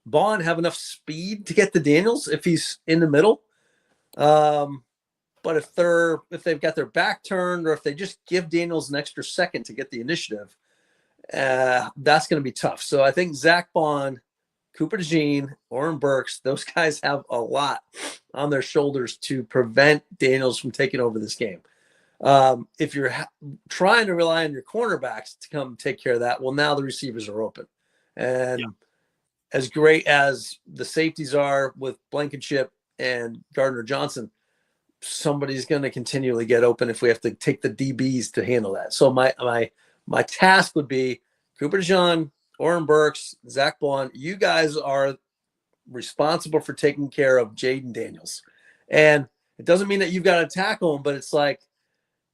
Speaker 2: Bond have enough speed to get to Daniels if he's in the middle. But if they've got their back turned, or if they just give Daniels an extra second to get the initiative, that's going to be tough. So I think Zach Bond, Cooper DeJean, Oren Burks, those guys have a lot on their shoulders to prevent Daniels from taking over this game. If you're trying to rely on your cornerbacks to come take care of that, well, now the receivers are open. And as great as the safeties are with Blankenship and Gardner Johnson, somebody's going to continually get open if we have to take the DBs to handle that. So my task would be Cooper DeJean, Oren Burks, Zach Bond. You guys are responsible for taking care of Jaden Daniels. And it doesn't mean that you've got to tackle him, but it's like,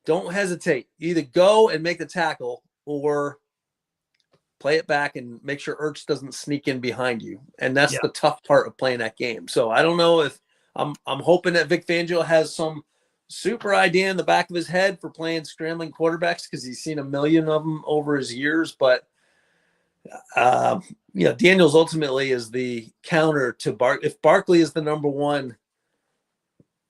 Speaker 2: don't hesitate. Either go and make the tackle or play it back and make sure Ertz doesn't sneak in behind you. And that's the tough part of playing that game. So I don't know if I'm hoping that Vic Fangio has some super idea in the back of his head for playing scrambling quarterbacks, because he's seen a million of them over his years. But Daniels ultimately is the counter to If Barkley is the number one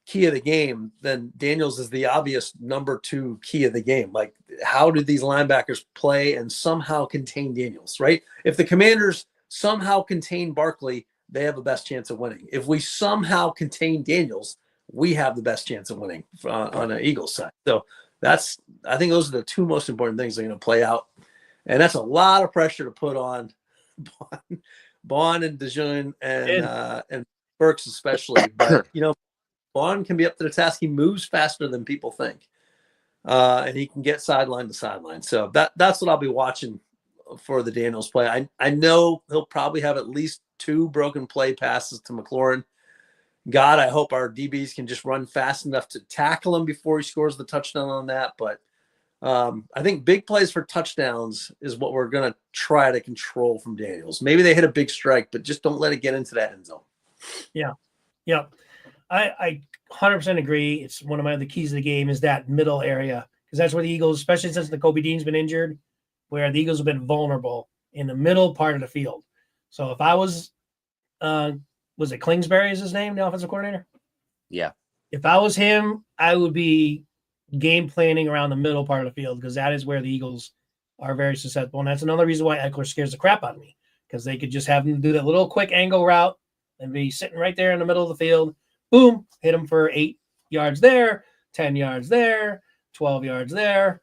Speaker 2: key of the game, then Daniels is the obvious number two key of the game. Like, how did these linebackers play and somehow contain Daniels, right? If the Commanders somehow contain Barkley, they have the best chance of winning. If we somehow contain Daniels, we have the best chance of winning on the Eagles side. So I think those are the two most important things that are going to play out. And that's a lot of pressure to put on Bond and DeJean and Burks especially. But, Bond can be up to the task. He moves faster than people think. And he can get sideline to sideline. So that's what I'll be watching for the Daniels play. I know he'll probably have at least 2 broken play passes to McLaurin. God, I hope our DBs can just run fast enough to tackle him before he scores the touchdown on that. But I think big plays for touchdowns is what we're going to try to control from Daniels. Maybe they hit a big strike, but just don't let it get into that end zone.
Speaker 1: Yeah. Yeah. I 100% agree. It's one of the keys of the game is that middle area, because that's where the Eagles, especially since Nakobe Dean's been injured, where the Eagles have been vulnerable in the middle part of the field. So if I was it Kingsbury is his name, the offensive coordinator?
Speaker 3: Yeah.
Speaker 1: If I was him, I would be game planning around the middle part of the field, because that is where the Eagles are very susceptible. And that's another reason why Eckler scares the crap out of me, because they could just have him do that little quick angle route and be sitting right there in the middle of the field. Boom, hit him for 8 yards there, 10 yards there, 12 yards there.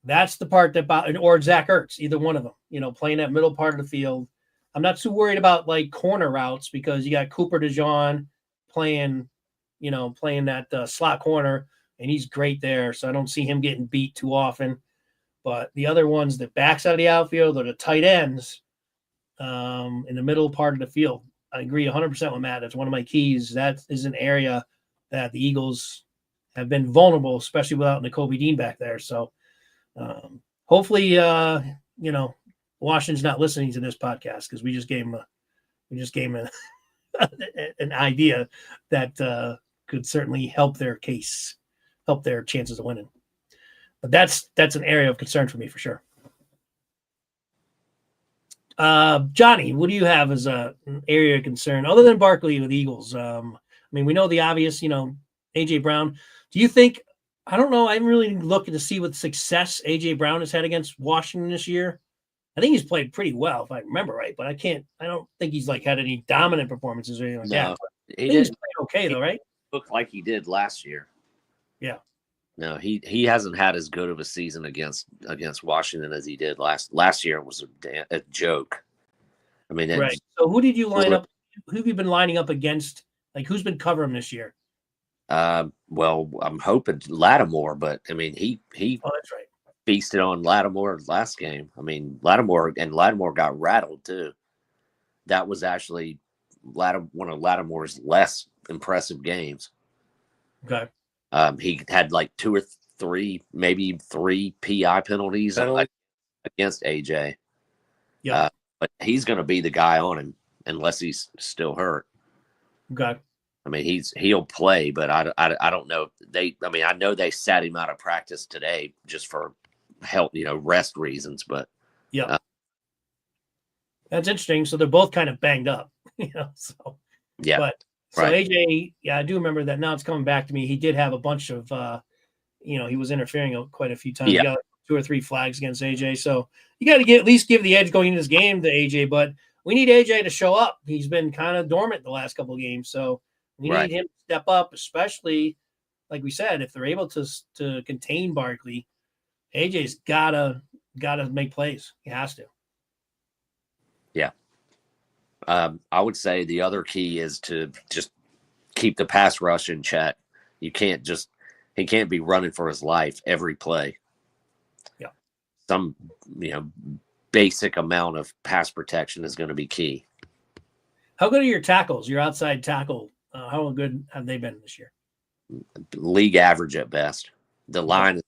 Speaker 1: That's the part or Zach Ertz, either one of them, playing that middle part of the field. I'm not too worried about like corner routes, because you got Cooper DeJean playing that slot corner, and he's great there. So I don't see him getting beat too often. But the other ones, the backs out of the outfield or the tight ends in the middle part of the field, I agree 100% with Matt. That's one of my keys. That is an area that the Eagles have been vulnerable, especially without Nakobe Dean back there. So hopefully, Washington's not listening to this podcast, because we just gave him an idea that could certainly help their case, help their chances of winning. But that's an area of concern for me for sure. Johnny, what do you have as an area of concern other than Barkley with the Eagles? We know the obvious, AJ Brown. Do you think? I don't know. I'm really looking to see what success AJ Brown has had against Washington this year. I think he's played pretty well, if I remember right. But I don't think he's had any dominant performances or anything like that. He's played okay though, right?
Speaker 3: Looked like he did last year.
Speaker 1: Yeah.
Speaker 3: No, he hasn't had as good of a season against Washington as he did last year. It was a joke.
Speaker 1: Right. So who did you line up? Who have you been lining up against? Like, who's been covering this year?
Speaker 3: Well, I'm hoping Lattimore, but he
Speaker 1: Oh, that's right.
Speaker 3: feasted on Lattimore last game. Lattimore got rattled too. That was actually one of Lattimore's less impressive games.
Speaker 1: Okay.
Speaker 3: He had like 2 or 3, maybe 3 PI penalties against AJ.
Speaker 1: Yeah.
Speaker 3: But he's going to be the guy on him unless he's still hurt.
Speaker 1: Okay.
Speaker 3: He'll play, but I don't know. I know they sat him out of practice today just for help, rest reasons. But
Speaker 1: yeah, that's interesting. So they're both kind of banged up, So
Speaker 3: yeah,
Speaker 1: but so right. AJ, yeah, I do remember that. Now it's coming back to me. He did have a bunch of, he was interfering quite a few times.
Speaker 3: Yeah.
Speaker 1: He got 2 or 3 flags against AJ. So you got to at least give the edge going into this game to AJ. But we need AJ to show up. He's been kind of dormant the last couple of games, so we need him to step up, especially like we said, if they're able to contain Barkley. AJ's gotta make plays. He has to.
Speaker 3: Yeah. I would say the other key is to just keep the pass rush in check. He can't be running for his life every play.
Speaker 1: Yeah.
Speaker 3: Some, basic amount of pass protection is going to be key.
Speaker 1: How good are your tackles? Your outside tackle? How good have they been this year?
Speaker 3: League average at best. The line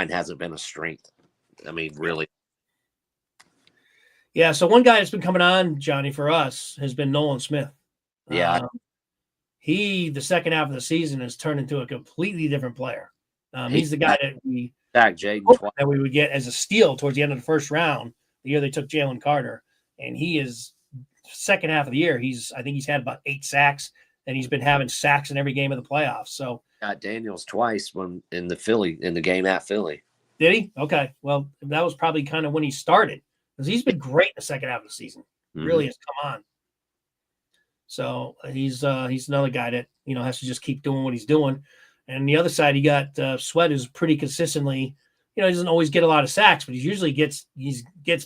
Speaker 3: hasn't been a strength. I mean, really.
Speaker 1: Yeah. So one guy that's been coming on, Johnny, for us has been Nolan Smith.
Speaker 3: Yeah.
Speaker 1: The second half of the season has turned into a completely different player. He's the guy that we would get as a steal towards the end of the first round, the year they took Jalen Carter. And he is second half of the year. I think he's had about 8 sacks, and he's been having sacks in every game of the playoffs. So
Speaker 3: got Daniels twice in the game at Philly.
Speaker 1: Did he? Okay. Well, that was probably kind of when he started, because he's been great in the second half of the season.
Speaker 3: Mm-hmm.
Speaker 1: Really has come on. So he's another guy that has to just keep doing what he's doing. And the other side, you got Sweat, who's pretty consistently, he doesn't always get a lot of sacks, but he usually gets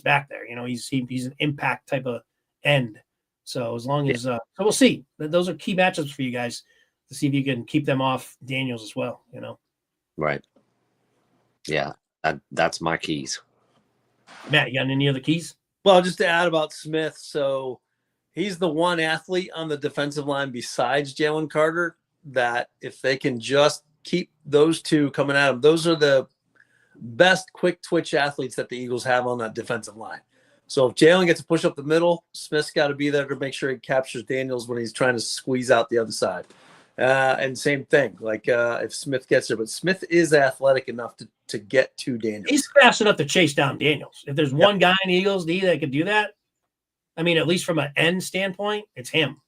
Speaker 1: back there. He's an impact type of end. So as long as so we'll see. Those are key matchups for you guys to see if you can keep them off Daniels as well.
Speaker 3: Right. Yeah, that's my keys.
Speaker 1: Matt, you got any other keys?
Speaker 2: Well, just to add about Smith, so he's the one athlete on the defensive line besides Jalen Carter that if they can just keep those two coming at him, those are the best quick twitch athletes that the Eagles have on that defensive line. So if Jalen gets to push up the middle, Smith's got to be there to make sure he captures Daniels when he's trying to squeeze out the other side. And same thing, if Smith gets there, but Smith is athletic enough to get to Daniels.
Speaker 1: He's fast enough to chase down Daniels. If there's one guy in the Eagles D that could do that, I mean, at least from an end standpoint, it's him.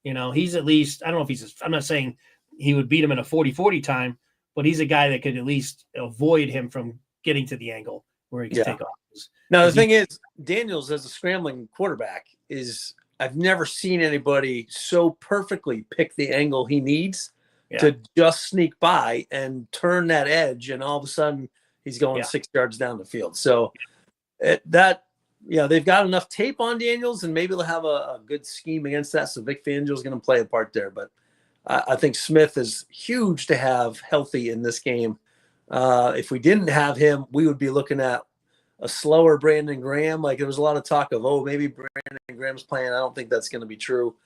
Speaker 1: He's at least, I don't know if I'm not saying he would beat him in a 40-40 time, but he's a guy that could at least avoid him from getting to the angle where he can take off.
Speaker 2: Now, the thing is, Daniels as a scrambling quarterback I've never seen anybody so perfectly pick the angle he needs to just sneak by and turn that edge, and all of a sudden he's going 6 yards down the field. So they've got enough tape on Daniels, and maybe they'll have a good scheme against that. So Vic Fangio's going to play a part there, but I think Smith is huge to have healthy in this game. If we didn't have him, we would be looking at a slower Brandon Graham. There was a lot of talk of, maybe Brandon Graham's playing. I don't think that's going to be true.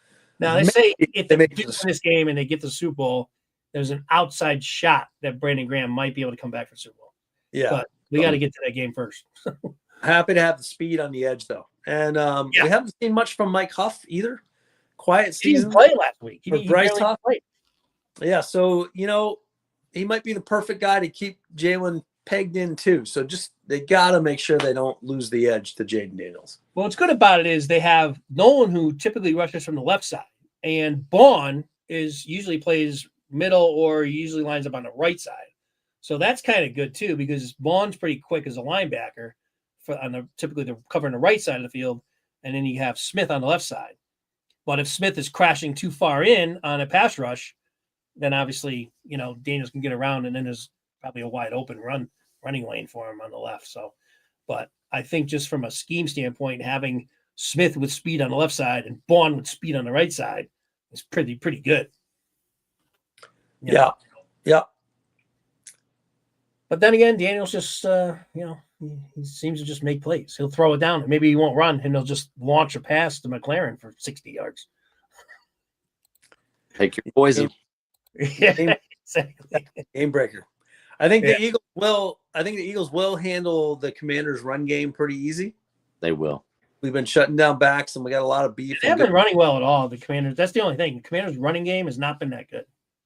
Speaker 1: Now, they say if they do win this game and they get the Super Bowl, there's an outside shot that Brandon Graham might be able to come back for Super Bowl.
Speaker 2: Yeah.
Speaker 1: But we got to get to that game first.
Speaker 2: Happy to have the speed on the edge, though. And we haven't seen much from Mike Huff either. Quiet season.
Speaker 1: He didn't play last week.
Speaker 2: He Bryce Huff. Yeah, so, he might be the perfect guy to keep Jalen pegged in too. So they got to make sure they don't lose the edge to Jaden Daniels.
Speaker 1: Well, what's good about it is they have Nolan, who typically rushes from the left side, and Bond usually plays middle or usually lines up on the right side. So that's kind of good too, because Bond's pretty quick as a linebacker typically they're covering the right side of the field, and then you have Smith on the left side. But if Smith is crashing too far in on a pass rush, then obviously, Daniels can get around, and then there's probably a wide open running lane for him on the left. So, but I think just from a scheme standpoint, having Smith with speed on the left side and Bond with speed on the right side is pretty good.
Speaker 2: Yeah.
Speaker 1: But then again, Daniels just, he seems to just make plays. He'll throw it down. Maybe he won't run, and he'll just launch a pass to McLaren for 60 yards.
Speaker 3: Take your poison.
Speaker 1: Yeah, exactly.
Speaker 2: Game breaker. I think the Eagles will handle the Commanders' run game pretty easy.
Speaker 3: They will.
Speaker 2: We've been shutting down backs, and we got a lot of beef.
Speaker 1: They haven't been running well at all. The Commanders. That's the only thing. The Commanders' running game has not been that good.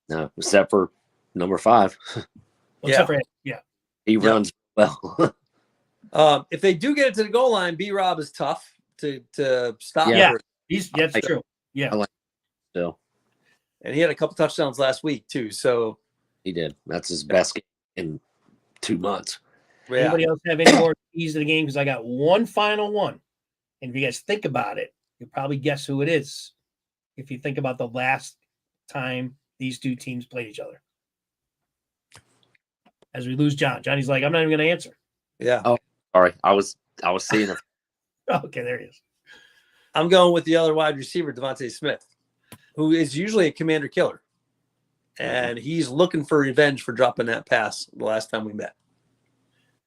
Speaker 3: No, except for number 5.
Speaker 1: Except for
Speaker 3: he runs well.
Speaker 2: If they do get it to the goal line, B-Rob is tough to stop.
Speaker 1: Yeah, that's true. Yeah,
Speaker 3: I like still.
Speaker 2: And he had a couple touchdowns last week too. So
Speaker 3: he did. That's his best game in 2 months.
Speaker 2: Yeah.
Speaker 1: Anybody else have any more keys to the game? Because I got one final one. And if you guys think about it, you'll probably guess who it is. If you think about the last time these two teams played each other. As we lose John. Johnny's like, I'm not even going to answer.
Speaker 2: Yeah.
Speaker 3: Oh, sorry. I was seeing it.
Speaker 1: Okay, there he is.
Speaker 2: I'm going with the other wide receiver, Devontae Smith, who is usually a commander killer. And he's looking for revenge for dropping that pass the last time we met.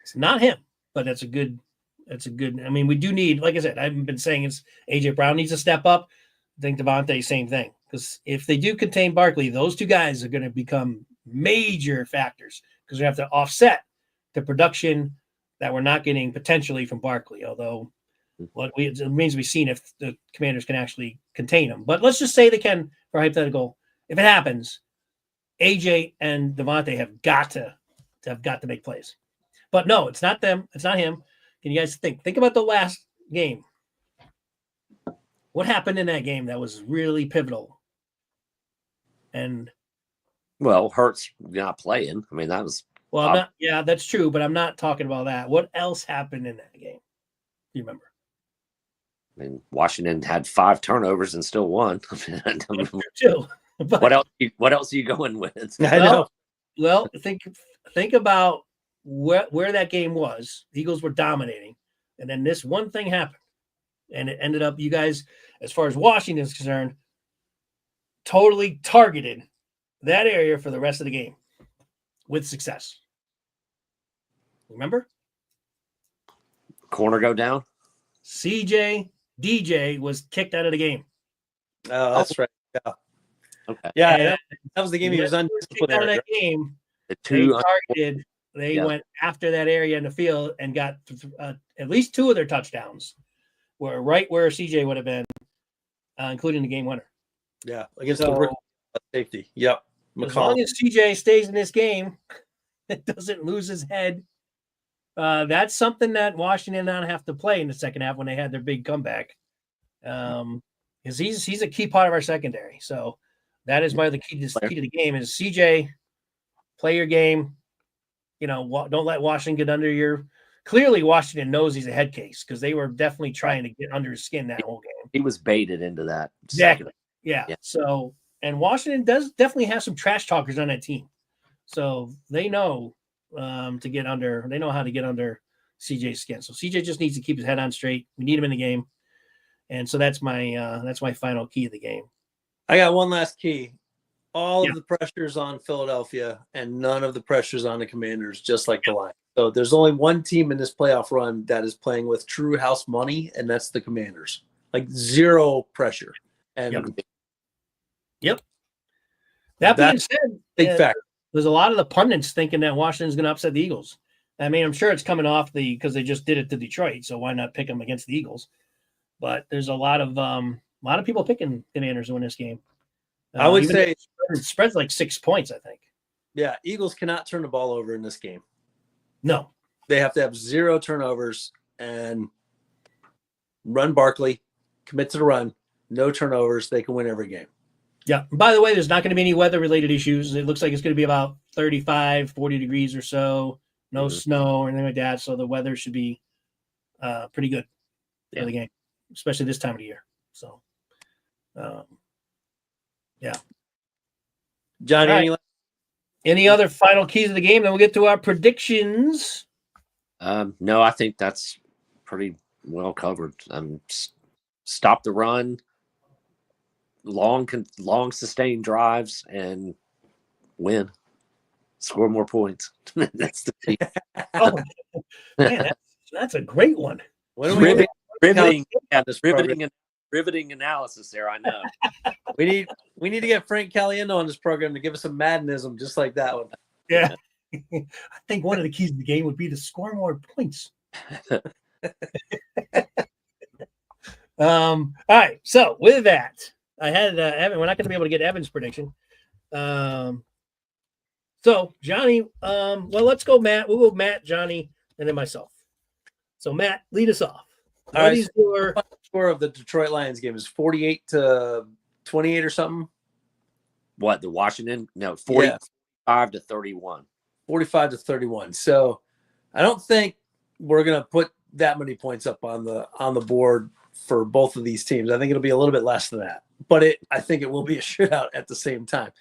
Speaker 1: It's not him, but that's a good. I mean, we do need, like I said, I've been saying AJ Brown needs to step up. I think Devontae, same thing. Because if they do contain Barkley, those two guys are going to become major factors because we have to offset the production that we're not getting potentially from Barkley. Although it remains to be seen if the Commanders can actually contain him. But let's just say they can, for hypothetical. If it happens, AJ and Devontae have got to make plays. But no, it's not them. It's not him. Can you guys think? Think about the last game. What happened in that game that was really pivotal? And
Speaker 3: Hurts not playing. I mean, that was
Speaker 1: yeah, that's true, but I'm not talking about that. What else happened in that game? Do you remember?
Speaker 3: I mean, Washington had 5 turnovers and still won.
Speaker 1: Too. But,
Speaker 3: what else are you going with?
Speaker 2: I know.
Speaker 1: Well, think about where that game was. The Eagles were dominating, and then this one thing happened, and it ended up you guys, as far as Washington is concerned, totally targeted that area for the rest of the game with success. Remember?
Speaker 3: Corner go down.
Speaker 1: DJ was kicked out of the game.
Speaker 2: Oh, that's right. Yeah.
Speaker 3: Okay.
Speaker 2: Yeah, that was the game he was
Speaker 1: kicked out of that game. They went after that area in the field and got at least 2 of their touchdowns were right where CJ would have been, including the game winner.
Speaker 2: Yeah, against the rookie safety. Yep.
Speaker 1: As long as CJ stays in this game, it doesn't lose his head. That's something that Washington don't have to play in the second half when they had their big comeback. Because he's a key part of our secondary. So that is the key to the game is CJ, play your game. Don't let Washington get under your. Clearly, Washington knows he's a head case because they were definitely trying to get under his skin that whole game.
Speaker 3: He was baited into that.
Speaker 1: Exactly. Yeah. So, and Washington does definitely have some trash talkers on that team. So they know to get under. They know how to get under CJ's skin. So CJ just needs to keep his head on straight. We need him in the game, and so that's my final key of the game.
Speaker 2: I got one last key. All of the pressures on Philadelphia and none of the pressures on the Commanders, just like the Lions. So there's only one team in this playoff run that is playing with true house money, and that's the Commanders. Like 0 pressure. And
Speaker 1: Yep. That being said,
Speaker 2: big factor.
Speaker 1: There's a lot of the pundits thinking that Washington's going to upset the Eagles. I mean, I'm sure it's coming off because they just did it to Detroit, so why not pick them against the Eagles? But there's a lot of people picking Commanders to win this game.
Speaker 2: I would say
Speaker 1: it spreads like 6 points, I think.
Speaker 2: Yeah, Eagles cannot turn the ball over in this game.
Speaker 1: No.
Speaker 2: They have to have 0 turnovers and run Barkley, commit to the run, no turnovers. They can win every game.
Speaker 1: Yeah. By the way, there's not going to be any weather-related issues. It looks like it's going to be about 35, 40 degrees or so. No snow or anything like that. So the weather should be pretty good for the game, especially this time of the year. So, yeah.
Speaker 2: Johnny,
Speaker 1: any other final keys of the game? Then we'll get to our predictions.
Speaker 3: No, I think that's pretty well covered. Stop the run, long sustained drives, and win. Score more points. That's the key.
Speaker 1: Oh, man, that's a great one.
Speaker 3: Riveting analysis there. I know.
Speaker 2: We need to get Frank Caliendo on this program to give us some maddenism, just like that one.
Speaker 1: Yeah, I think one of the keys of the game would be to score more points. All right. So with that, I had Evan. We're not going to be able to get Evan's prediction. So Johnny, well, let's go Matt. We'll go Matt, Johnny, and then myself. So Matt, lead us off.
Speaker 2: All right. The score of the Detroit Lions game is 48-28 or something.
Speaker 3: What, the Washington? No, 45-31.
Speaker 2: 45-31. So I don't think we're going to put that many points up on the board for both of these teams. I think it'll be a little bit less than that, but I think it will be a shootout at the same time.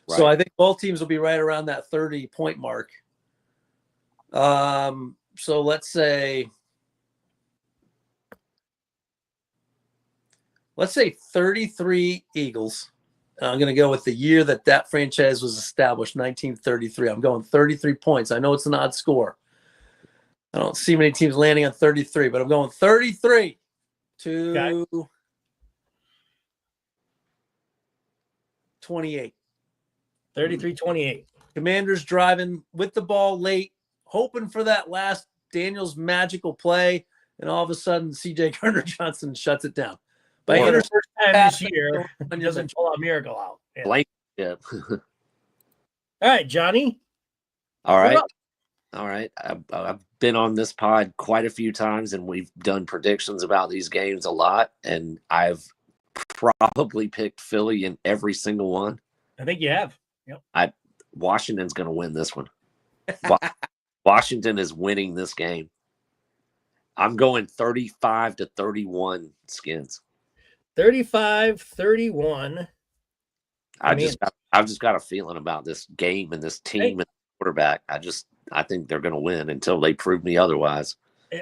Speaker 2: Right. So I think both teams will be right around that 30-point mark. So let's say 33 Eagles. I'm going to go with the year that franchise was established, 1933. I'm going 33 points. I know it's an odd score. I don't see many teams landing on 33, but I'm going 33 to 28.
Speaker 1: 33-28.
Speaker 2: Commanders driving with the ball late, hoping for that last Daniels magical play, and all of a sudden CJ Gardner-Johnson shuts it down.
Speaker 1: But
Speaker 2: By
Speaker 1: for the first time
Speaker 2: pass,
Speaker 1: this year, he doesn't pull a miracle out. Yeah.
Speaker 3: Blank. Yeah.
Speaker 1: All right, Johnny.
Speaker 3: All right.
Speaker 1: What up?
Speaker 3: All right. I've been on this pod quite a few times, and we've done predictions about these games a lot. And I've probably picked Philly in every single one.
Speaker 1: I think you have. Yep.
Speaker 3: Washington's going to win this one. Washington is winning this game. I'm going 35-31 Skins.
Speaker 1: 35-31.
Speaker 3: I've just got a feeling about this game and this team and the quarterback. I think they're going to win until they prove me otherwise.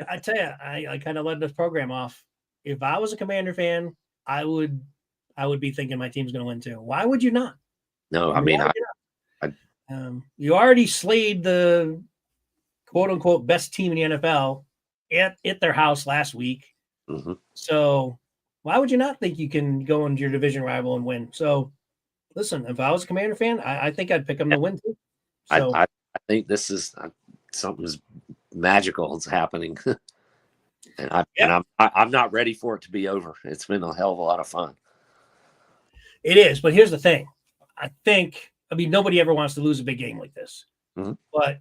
Speaker 1: I tell you, I kind of led this program off. If I was a Commander fan, I would be thinking my team's going to win too. Why would you not?
Speaker 3: No, I mean,
Speaker 1: you already slayed the quote unquote best team in the NFL at their house last week.
Speaker 3: Mm-hmm.
Speaker 1: So why would you not think you can go into your division rival and win? So listen, if I was a Commander fan, I think I'd pick them to win too. So
Speaker 3: I think this is something's magical is happening. And I'm not ready for it to be over. It's been a hell of a lot of fun.
Speaker 1: it is, but here's the thing. I mean, nobody ever wants to lose a big game like this.
Speaker 3: Mm-hmm.
Speaker 1: But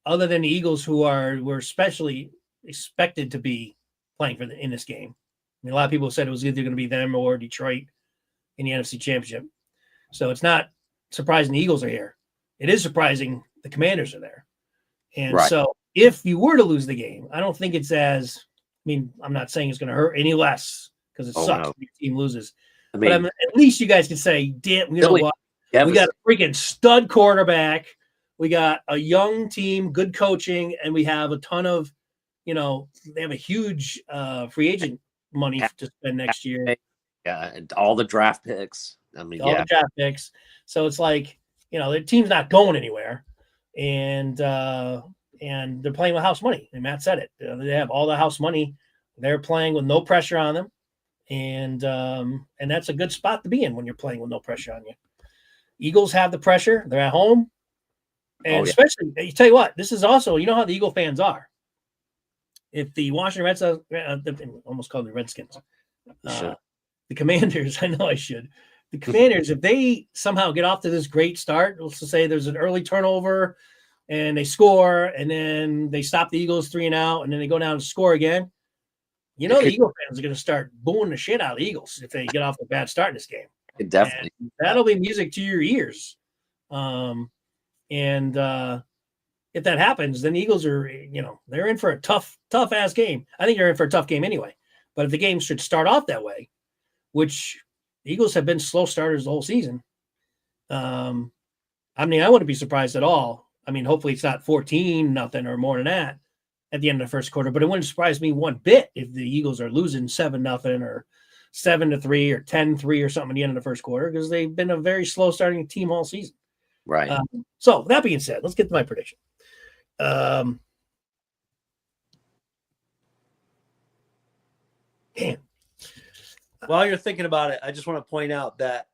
Speaker 1: other than the Eagles, were especially expected to be playing in this game. I mean, a lot of people said it was either going to be them or Detroit in the NFC Championship. So it's not surprising the Eagles are here. It is surprising the Commanders are there. And so if you were to lose the game, I don't think it's as – I mean, I'm not saying it's going to hurt any less because it sucks when your team loses. I mean, but at least you guys can say, damn, you know what? We got a freaking stud quarterback. We got a young team, good coaching, and we have a ton of, they have a huge free agent money to spend next year.
Speaker 3: Yeah, and all the draft picks. I mean,
Speaker 1: all the draft picks. So it's like, their team's not going anywhere, and they're playing with house money. And Matt said it. They have all the house money. They're playing with no pressure on them, and that's a good spot to be in when you're playing with no pressure on you. Eagles have the pressure. They're at home. And especially, you tell you what, this is also, how the Eagle fans are. If the Washington Redskins, almost called the Redskins, the Commanders, I know I should. The Commanders, if they somehow get off to this great start, let's just say there's an early turnover and they score, and then they stop the Eagles 3-and-out, and then they go down and score again. The Eagle fans are going to start booing the shit out of the Eagles if they get off a bad start in this game.
Speaker 3: Definitely.
Speaker 1: And that'll be music to your ears. If that happens, then the Eagles are, they're in for a tough ass game. I think they're in for a tough game anyway. But if the game should start off that way, which the Eagles have been slow starters the whole season, I wouldn't be surprised at all. I mean, hopefully it's not 14-0 or more than that at the end of the first quarter, but it wouldn't surprise me one bit if the Eagles are losing 7-0 or 7-3 or 10-3 or something at the end of the first quarter, because they've been a very slow starting team all season.
Speaker 3: Right.
Speaker 1: So that being said, let's get to my prediction.
Speaker 2: While you're thinking about it, I just want to point out that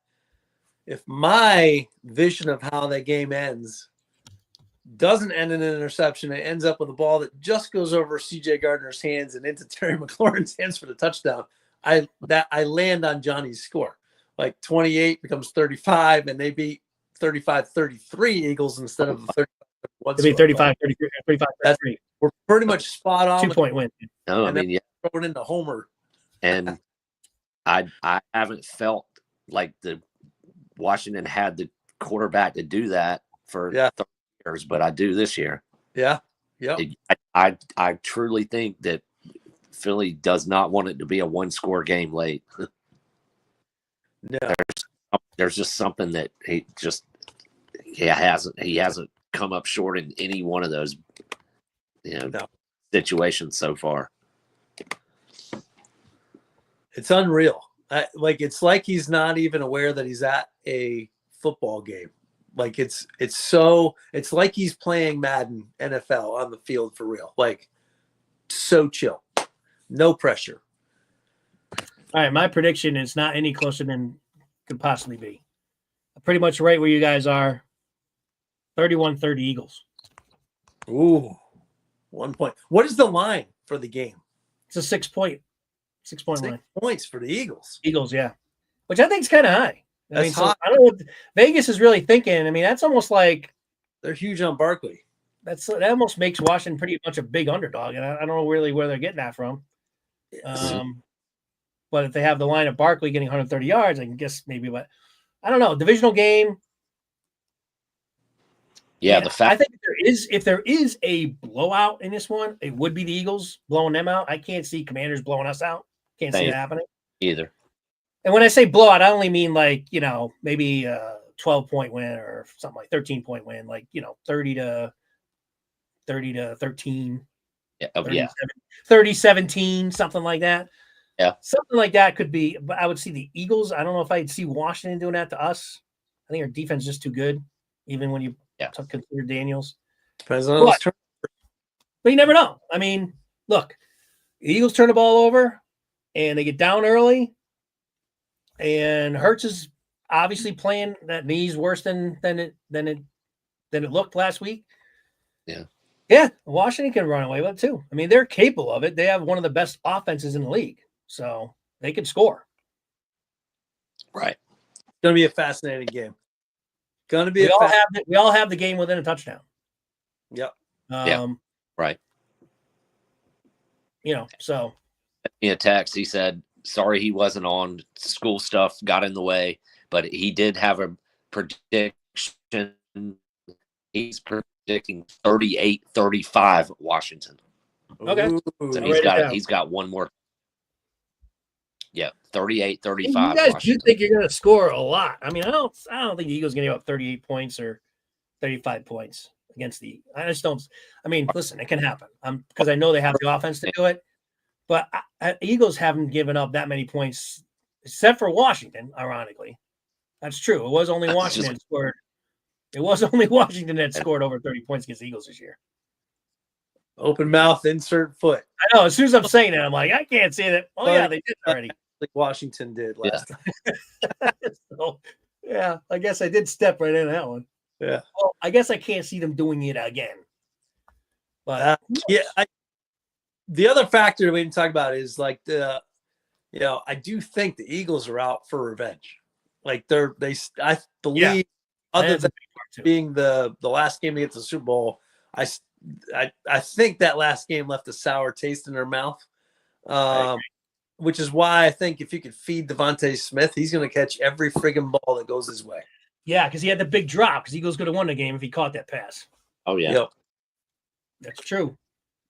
Speaker 2: if my vision of how that game ends doesn't end in an interception, it ends up with a ball that just goes over CJ Gardner's hands and into Terry McLaurin's hands for the touchdown, I land on Johnny's score. Like 28 becomes 35, and they beat 35-33 Eagles instead of the
Speaker 1: 35-33.
Speaker 2: We're pretty much spot on.
Speaker 1: 2-point win.
Speaker 3: No, I mean,
Speaker 2: throw it into Homer.
Speaker 3: And I haven't felt like the Washington had the quarterback to do that for 30 years, but I do this year.
Speaker 2: Yeah. Yeah.
Speaker 3: I truly think that Philly does not want it to be a one-score game late.
Speaker 2: No.
Speaker 3: There's just something that he hasn't come up short in any one of those situations so far.
Speaker 2: It's unreal. It's like he's not even aware that he's at a football game. Like it's like he's playing Madden NFL on the field for real. Like so chill, no pressure.
Speaker 1: All right, my prediction is not any closer than could possibly be. pretty much right where you guys are. 31-30 Eagles.
Speaker 2: Ooh, 1 point. What is the line for the game?
Speaker 1: It's a 6-point line.
Speaker 2: 6 points for the Eagles.
Speaker 1: Eagles, yeah. Which I think is kind of high. I mean,
Speaker 2: That's
Speaker 1: so
Speaker 2: hot.
Speaker 1: I don't know what Vegas is really thinking. I mean, that's almost like
Speaker 2: They're huge on Barkley.
Speaker 1: that almost makes Washington pretty much a big underdog, and I don't know really where they're getting that from. But if they have the line of Barkley getting 130 yards, I can guess maybe. But I don't know. Divisional game.
Speaker 3: Yeah,
Speaker 1: the fact I think if there is a blowout in this one, it would be the Eagles blowing them out. I can't see Commanders blowing us out. Can't see it happening
Speaker 3: either.
Speaker 1: And when I say blowout, I only mean like, maybe a 12-point win or something like 13-point win, like 30-13.
Speaker 3: Yeah.
Speaker 1: 30-17, something like that.
Speaker 3: Yeah.
Speaker 1: Something like that could be, but I would see the Eagles. I don't know if I'd see Washington doing that to us. I think our defense is just too good, even when you consider Daniels.
Speaker 2: Depends on his turn.
Speaker 1: But you never know. I mean, look, the Eagles turn the ball over and they get down early, and Hurts is obviously playing that knee's worse than it looked last week.
Speaker 2: Yeah.
Speaker 1: Yeah, Washington can run away with it too. I mean, they're capable of it. They have one of the best offenses in the league, so they can score.
Speaker 3: Right.
Speaker 2: It's going to be a fascinating game.
Speaker 1: We all have the game within a touchdown.
Speaker 2: Yep.
Speaker 3: Right.
Speaker 1: So.
Speaker 3: In a text, he said, sorry he wasn't on. School stuff got in the way, but he did have a prediction. He's predicting 38-35 Washington.
Speaker 1: Okay.
Speaker 3: So he's got one more. Yeah, 38-35.
Speaker 1: You guys do think you're going to score a lot. I mean, I don't think the Eagles are going to give up 38 points or 35 points against the. I just don't. I mean, listen, it can happen. Because I know they have the offense to do it, but Eagles haven't given up that many points, except for Washington. Ironically, that's true. It was only Washington that scored. It was only Washington that scored over 30 points against the Eagles this year.
Speaker 2: Open mouth, insert foot.
Speaker 1: I know. As soon as I'm saying it, I'm like, I can't say that. Oh, yeah, they did already.
Speaker 2: Like Washington did last time.
Speaker 1: So, yeah, I guess I did step right in that one.
Speaker 2: Yeah.
Speaker 1: Well, I guess I can't see them doing it again. But
Speaker 2: the other factor we didn't talk about is like I do think the Eagles are out for revenge. Like I believe other than being the last game to get to the Super Bowl, I think that last game left a sour taste in their mouth. Which is why I think if you could feed Devontae Smith, he's going to catch every friggin' ball that goes his way.
Speaker 1: Yeah, because he had the big drop. Because Eagles could have won the game if he caught that pass.
Speaker 3: Oh, yeah.
Speaker 2: Yep.
Speaker 1: That's true.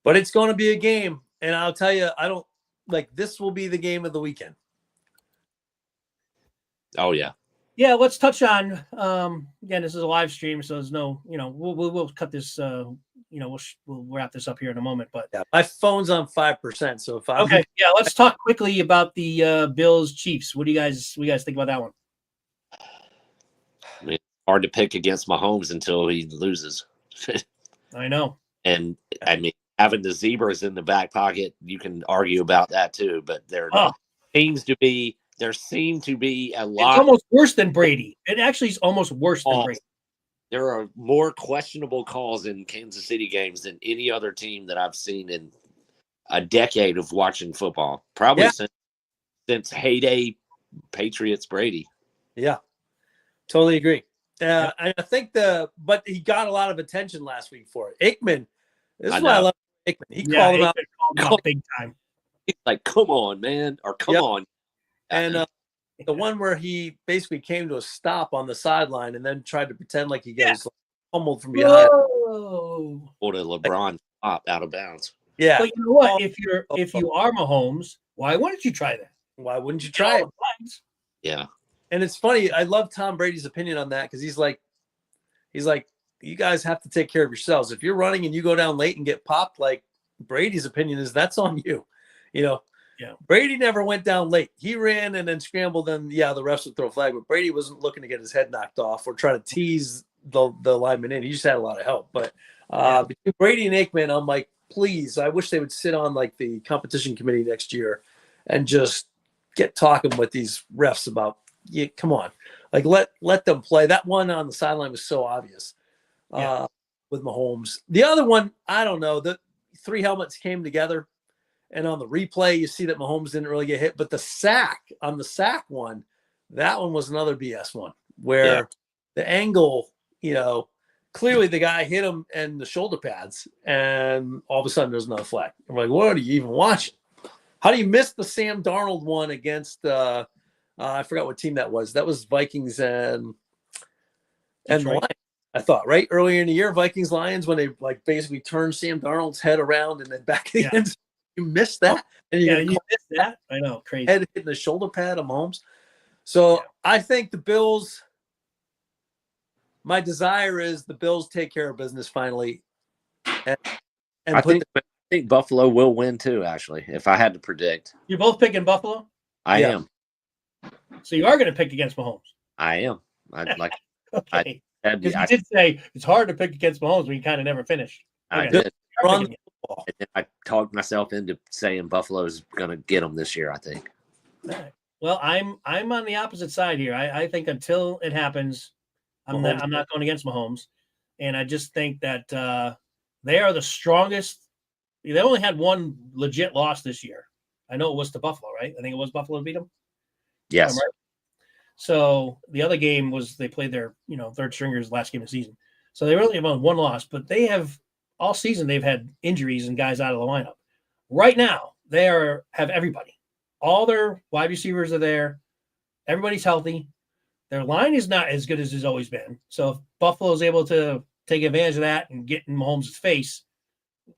Speaker 2: But it's going to be a game. And I'll tell you, this will be the game of the weekend.
Speaker 3: Oh, yeah.
Speaker 1: Yeah, let's touch on, again, this is a live stream, so there's no, we'll cut this, we'll wrap this up here in a moment. But
Speaker 2: my phone's on 5%. So if
Speaker 1: let's talk quickly about the Bills Chiefs. What do you guys think about that one?
Speaker 3: I mean, it's hard to pick against Mahomes until he loses.
Speaker 1: I know.
Speaker 3: And I mean, having the zebras in the back pocket, you can argue about that too. But there seem to be a lot.
Speaker 1: It's almost worse than Brady. It actually is almost worse than Brady.
Speaker 3: There are more questionable calls in Kansas City games than any other team that I've seen in a decade of watching football. Probably since heyday Patriots Brady.
Speaker 2: Yeah, totally agree. And I think but he got a lot of attention last week for it. Aikman, this is why I love Aikman. He called him out
Speaker 1: big time.
Speaker 3: He's like, come on, man, or come on.
Speaker 2: And the one where he basically came to a stop on the sideline and then tried to pretend like he gets pummeled from behind.
Speaker 1: Whoa.
Speaker 3: Or the LeBron flop out of bounds.
Speaker 2: Yeah.
Speaker 1: But you know what? If you are Mahomes, why wouldn't you try that?
Speaker 2: Why wouldn't you try it?
Speaker 3: Yeah.
Speaker 2: And it's funny. I love Tom Brady's opinion on that because he's like, you guys have to take care of yourselves. If you're running and you go down late and get popped, like Brady's opinion is that's on you. Yeah. Brady never went down late. He ran and then scrambled, and the refs would throw a flag. But Brady wasn't looking to get his head knocked off or trying to tease the lineman in. He just had a lot of help. But between Brady and Aikman, I'm like, please, I wish they would sit on like the competition committee next year and just get talking with these refs about, come on. Like let them play. That one on the sideline was so obvious with Mahomes. The other one, I don't know. The 3 helmets came together, and on the replay, you see that Mahomes didn't really get hit. But the sack one, that one was another BS one where the angle, clearly the guy hit him and the shoulder pads, and all of a sudden there's another flag. I'm like, what are you even watching? How do you miss the Sam Darnold one against I forgot what team that was. That was Vikings and the Lions, I thought, right? Earlier in the year, Vikings Lions, when they like basically turned Sam Darnold's head around and then back in the end zone. You missed that. And
Speaker 1: you missed that. I know, crazy.
Speaker 2: Head hitting the shoulder pad of Mahomes. So I think the Bills, my desire is the Bills take care of business finally. And
Speaker 3: I think Buffalo will win too, actually, if I had to predict.
Speaker 1: You're both picking Buffalo?
Speaker 3: I am.
Speaker 1: So you are going to pick against Mahomes?
Speaker 3: I am.
Speaker 1: Okay. Because you did say it's hard to pick against Mahomes when you kind of never finish.
Speaker 3: I did. And then I talked myself into saying Buffalo's going to get them this year, I think.
Speaker 1: All right. Well, I'm on the opposite side here. I think until it happens, I'm not going against Mahomes. And I just think that they are the strongest. They only had one legit loss this year. I know it was to Buffalo, right? I think it was Buffalo beat them.
Speaker 3: Yes.
Speaker 1: Right? So the other game was they played their third stringers last game of the season. So they really have one loss, but they have all season they've had injuries and guys out of the lineup. Right now they have everybody. All their wide receivers are there. Everybody's healthy. Their line is not as good as it's always been. So if Buffalo is able to take advantage of that and get in Mahomes' face,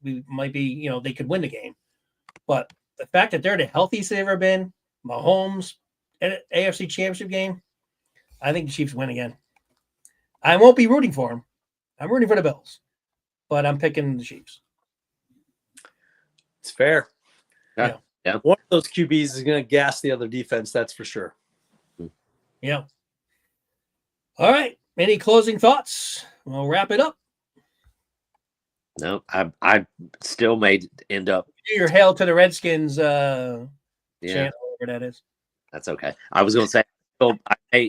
Speaker 1: we might be, they could win the game. But the fact that they're the healthiest they've ever been, Mahomes, and AFC Championship game, I think the Chiefs win again. I won't be rooting for them. I'm rooting for the Bills, but I'm picking the Chiefs.
Speaker 2: It's fair.
Speaker 3: Yeah.
Speaker 2: One of those QBs is going to gas the other defense, that's for sure.
Speaker 1: Yeah. All right. Any closing thoughts? We'll wrap it up.
Speaker 3: No, I still may end up.
Speaker 1: Do your hail to the Redskins channel, whatever that is.
Speaker 3: That's okay. I was going to say,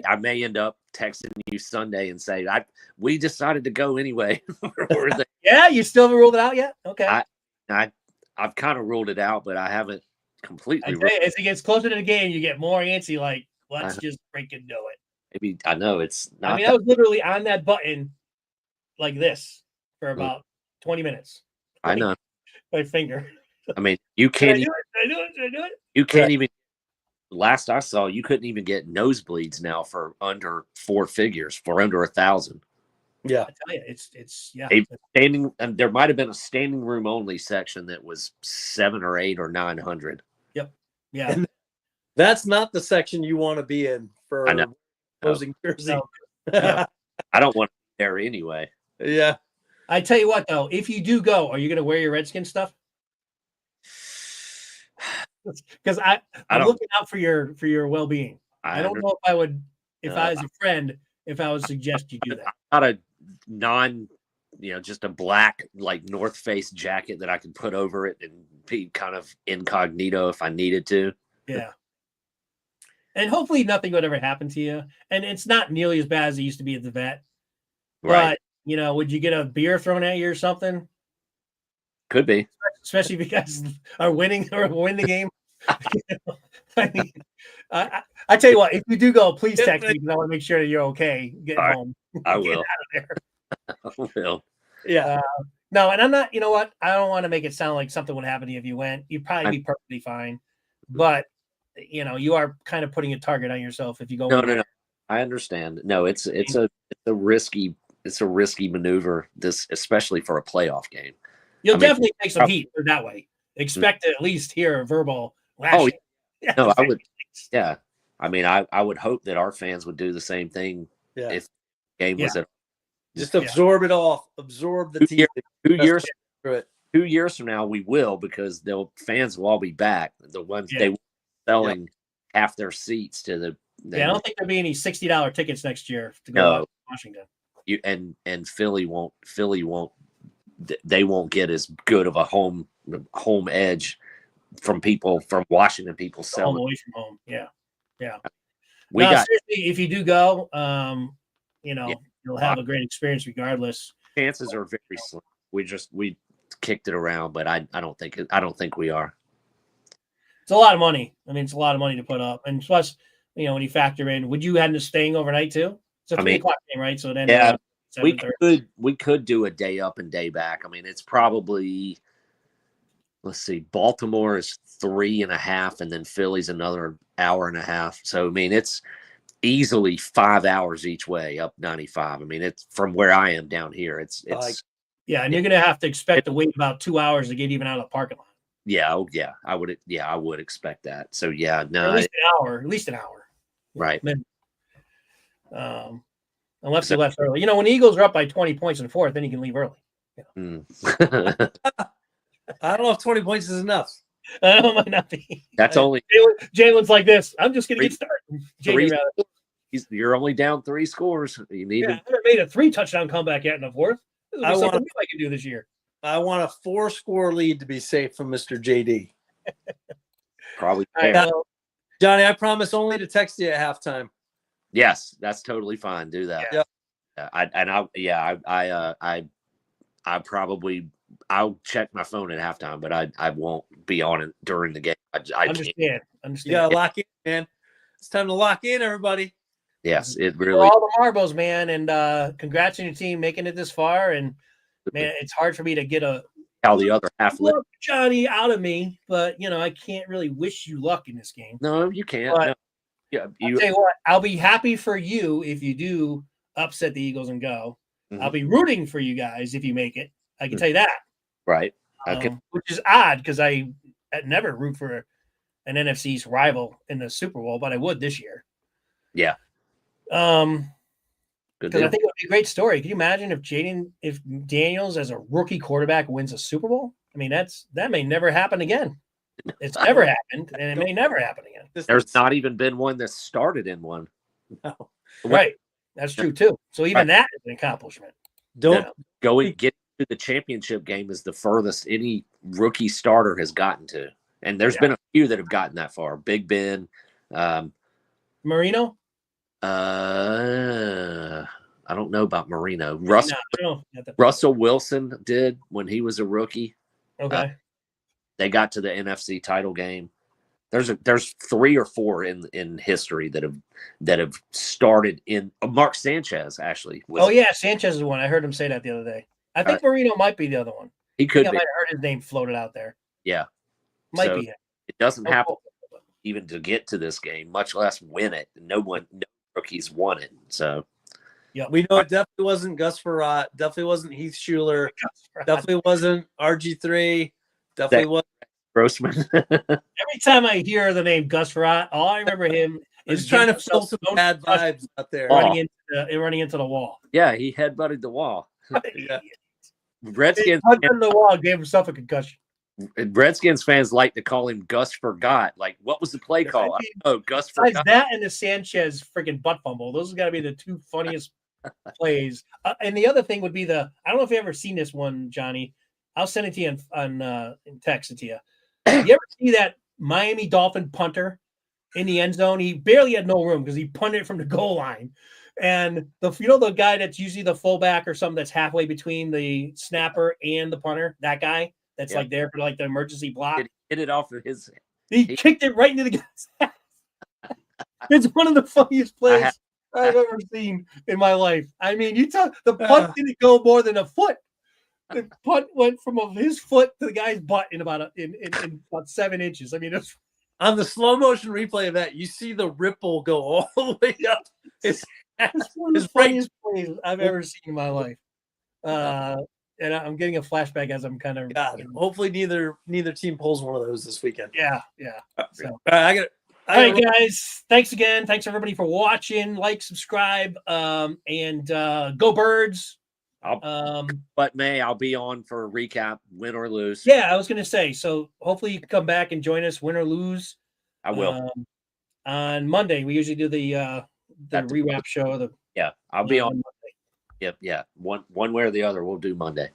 Speaker 3: I may end up texting you Sunday and say, we decided to go anyway.
Speaker 1: Yeah, you still haven't ruled it out yet? Okay.
Speaker 3: I've kind of ruled it out, but I haven't completely.
Speaker 1: As it gets closer to the game, you get more antsy, like, let's just freaking do it.
Speaker 3: Maybe I know it's not.
Speaker 1: I mean, I was literally on that button like this for about 20 minutes.
Speaker 3: I know.
Speaker 1: My finger.
Speaker 3: I mean, you can't.
Speaker 1: Did I do it?
Speaker 3: You can't even. Last I saw, you couldn't even get nosebleeds now for under 4 figures, for under 1,000.
Speaker 2: Yeah,
Speaker 1: I tell you, it's
Speaker 3: standing. And there might have been a standing room only section that was 700 or 800 or 900.
Speaker 1: Yep. Yeah.
Speaker 2: And that's not the section you want to be in for closing jersey.
Speaker 1: No. Yeah.
Speaker 3: I don't want to be there anyway.
Speaker 2: Yeah.
Speaker 1: I tell you what, though, if you do go, are you going to wear your Redskin stuff? Because I'm looking out for your well-being. I don't know if I would, if I was a friend, if I would suggest you do that.
Speaker 3: Not a just a black like North Face jacket that I could put over it and be kind of incognito if I needed to.
Speaker 1: Yeah. And hopefully nothing would ever happen to you. And it's not nearly as bad as it used to be at the vet.
Speaker 3: Right.
Speaker 1: But, would you get a beer thrown at you or something?
Speaker 3: Could be.
Speaker 1: Especially if you guys are winning or win the game. I mean, I tell you what, if you do go, please text me because I want to make sure that you're okay getting home.
Speaker 3: I will.
Speaker 1: Get out of there.
Speaker 3: I will.
Speaker 2: Yeah.
Speaker 1: No, and I'm not, you know what? I don't want to make it sound like something would happen to you if you went. You'd probably be perfectly fine. But, you are kind of putting a target on yourself if you go.
Speaker 3: No. I understand. No, it's a risky maneuver, this, especially for a playoff game.
Speaker 1: You'll definitely take some heat that way. Expect to at least hear a verbal lashing.
Speaker 3: Oh, yeah. No, I would. Yeah. I mean, I would hope that our fans would do the same thing if the game was at.
Speaker 2: Just absorb it all. Absorb the team.
Speaker 3: 2 years from now, we will, because fans will all be back. The ones they were selling half their seats to the.
Speaker 1: I don't think there'll be any $60 tickets next year to go to Washington.
Speaker 3: And Philly won't. They won't get as good of a home edge from Washington people selling
Speaker 1: away from home. Yeah.
Speaker 3: We got
Speaker 1: seriously, if you do go,
Speaker 3: Yeah.
Speaker 1: you'll have a great experience regardless.
Speaker 3: chances are very slim. We kicked it around, but I don't think we are.
Speaker 1: It's a lot of money. I mean, it's a lot of money to put up, and plus, when you factor in, would you end up staying overnight too? It's a 3:00 game, right? So then,
Speaker 3: we could do a day up and day back. I mean, it's probably, let's see, Baltimore is 3.5, and then Philly's another hour and a half. So I mean, it's easily 5 hours each way up 95. I mean, it's from where I am down here. It's
Speaker 1: yeah, and you're gonna have to expect to wait about 2 hours to get even out of the parking lot.
Speaker 3: Yeah, I would expect that. So yeah, no,
Speaker 1: At least an hour.
Speaker 3: Right.
Speaker 1: Unless you left early. When the Eagles are up by 20 points in the fourth, then you can leave early.
Speaker 2: I don't know if 20 points is enough.
Speaker 1: I know it might not be.
Speaker 3: That's only
Speaker 1: Jalen's like this. I'm just gonna get started.
Speaker 3: You're only down 3 scores. You need
Speaker 1: I haven't made a 3-touchdown comeback yet in the fourth. This will be something I can do this year.
Speaker 2: I want a 4-score lead to be safe from Mr. JD.
Speaker 3: Probably.
Speaker 2: Johnny, I promise only to text you at halftime.
Speaker 3: Yes, that's totally fine. Do that.
Speaker 2: Yeah.
Speaker 3: I'll check my phone at halftime, but I won't be on it during the game. I
Speaker 1: understand.
Speaker 2: You gotta lock in, man. It's time to lock in, everybody.
Speaker 3: Yes, it
Speaker 1: For
Speaker 3: really.
Speaker 1: all the marbles, man, and congrats on your team making it this far. And man, it's hard for me to get
Speaker 3: how the other half
Speaker 1: look Johnny out of me, but I can't really wish you luck in this game.
Speaker 3: No, you can't.
Speaker 1: But
Speaker 3: no. Yeah,
Speaker 1: I'll tell you what, I'll be happy for you if you do upset the Eagles and go.
Speaker 3: Mhm.
Speaker 1: I'll be rooting for you guys if you make it. I can tell you that.
Speaker 3: Right. Okay.
Speaker 1: Which is odd because I never root for an NFC's rival in the Super Bowl, but I would this year.
Speaker 3: Yeah.
Speaker 1: Because
Speaker 3: Good
Speaker 1: I think it would be a great story. Can you imagine if Daniels as a rookie quarterback wins a Super Bowl? I mean, that may never happen again. It's never happened, and it may never happen again.
Speaker 3: There's not even been one that started in one.
Speaker 2: No.
Speaker 1: Right. That's true too. So even that is an accomplishment.
Speaker 2: Don't
Speaker 3: get to the championship game is the furthest any rookie starter has gotten to. And there's been a few that have gotten that far. Big Ben,
Speaker 1: Marino?
Speaker 3: I don't know about Marino.
Speaker 1: Russell
Speaker 3: Wilson did when he was a rookie.
Speaker 1: Okay.
Speaker 3: They got to the NFC title game. There's 3 or 4 in history that have started in Mark Sanchez actually.
Speaker 1: Sanchez is one. I heard him say that the other day. I think Marino might be the other one.
Speaker 3: He could be.
Speaker 1: I might have heard his name floated out there.
Speaker 3: Yeah.
Speaker 1: Might be him.
Speaker 3: It doesn't happen even to get to this game, much less win it. No rookies won it. So
Speaker 2: we know it definitely wasn't Gus Frerotte, definitely wasn't Heath Schuler, definitely wasn't RG3, definitely wasn't
Speaker 3: Grossman.
Speaker 1: Every time I hear the name Gus Frerotte, all I remember him is
Speaker 2: trying to fill some bad vibes out there.
Speaker 1: Running into the wall.
Speaker 3: Yeah, he headbutted the wall.
Speaker 2: Yeah.
Speaker 3: Redskins
Speaker 1: the wall gave himself a concussion.
Speaker 3: Redskins fans like to call him Gus Forgot. Like, what was the play call? Gus Forgot.
Speaker 1: That and the Sanchez freaking butt fumble. Those have got to be the 2 funniest plays. And the other thing would be I don't know if you've ever seen this one, Johnny. I'll send it to you on text it to you. You ever see that Miami Dolphin punter in the end zone? He barely had no room because he punted it from the goal line. And the guy that's usually the fullback or something that's halfway between the snapper and the punter, that guy that's like there for like the emergency block.
Speaker 3: Hit it off of his.
Speaker 1: He kicked it right into the guy's ass. It's one of the funniest plays I've ever seen in my life. I mean, the punt didn't go more than a foot. The punt went from his foot to the guy's butt in about 7 inches. I mean, it's
Speaker 2: on the slow motion replay of that, you see the ripple go all the way up. It's
Speaker 1: one of the funniest plays I've ever seen in my life. And I'm getting a flashback as I'm kind of.
Speaker 2: Hopefully, neither team pulls one of those this weekend.
Speaker 1: Yeah. So,
Speaker 2: all right,
Speaker 1: all right, guys. Thanks again. Thanks everybody for watching. Like, subscribe, and go Birds.
Speaker 3: I'll be on for a recap, win or lose.
Speaker 1: Yeah, I was going to say. So hopefully you can come back and join us, win or lose.
Speaker 3: I will.
Speaker 1: On Monday, we usually do the rewrap show.
Speaker 3: I'll be on Monday. Yep, yeah. One way or the other, we'll do Monday.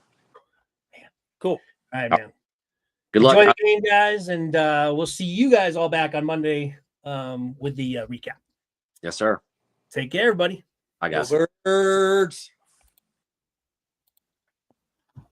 Speaker 1: Man.
Speaker 2: Cool.
Speaker 1: All right, man.
Speaker 3: Good luck.
Speaker 1: Enjoy the game, guys, and we'll see you guys all back on Monday with the recap.
Speaker 3: Yes, sir.
Speaker 1: Take care, everybody.
Speaker 3: I
Speaker 2: Go
Speaker 3: guess.
Speaker 2: Birds.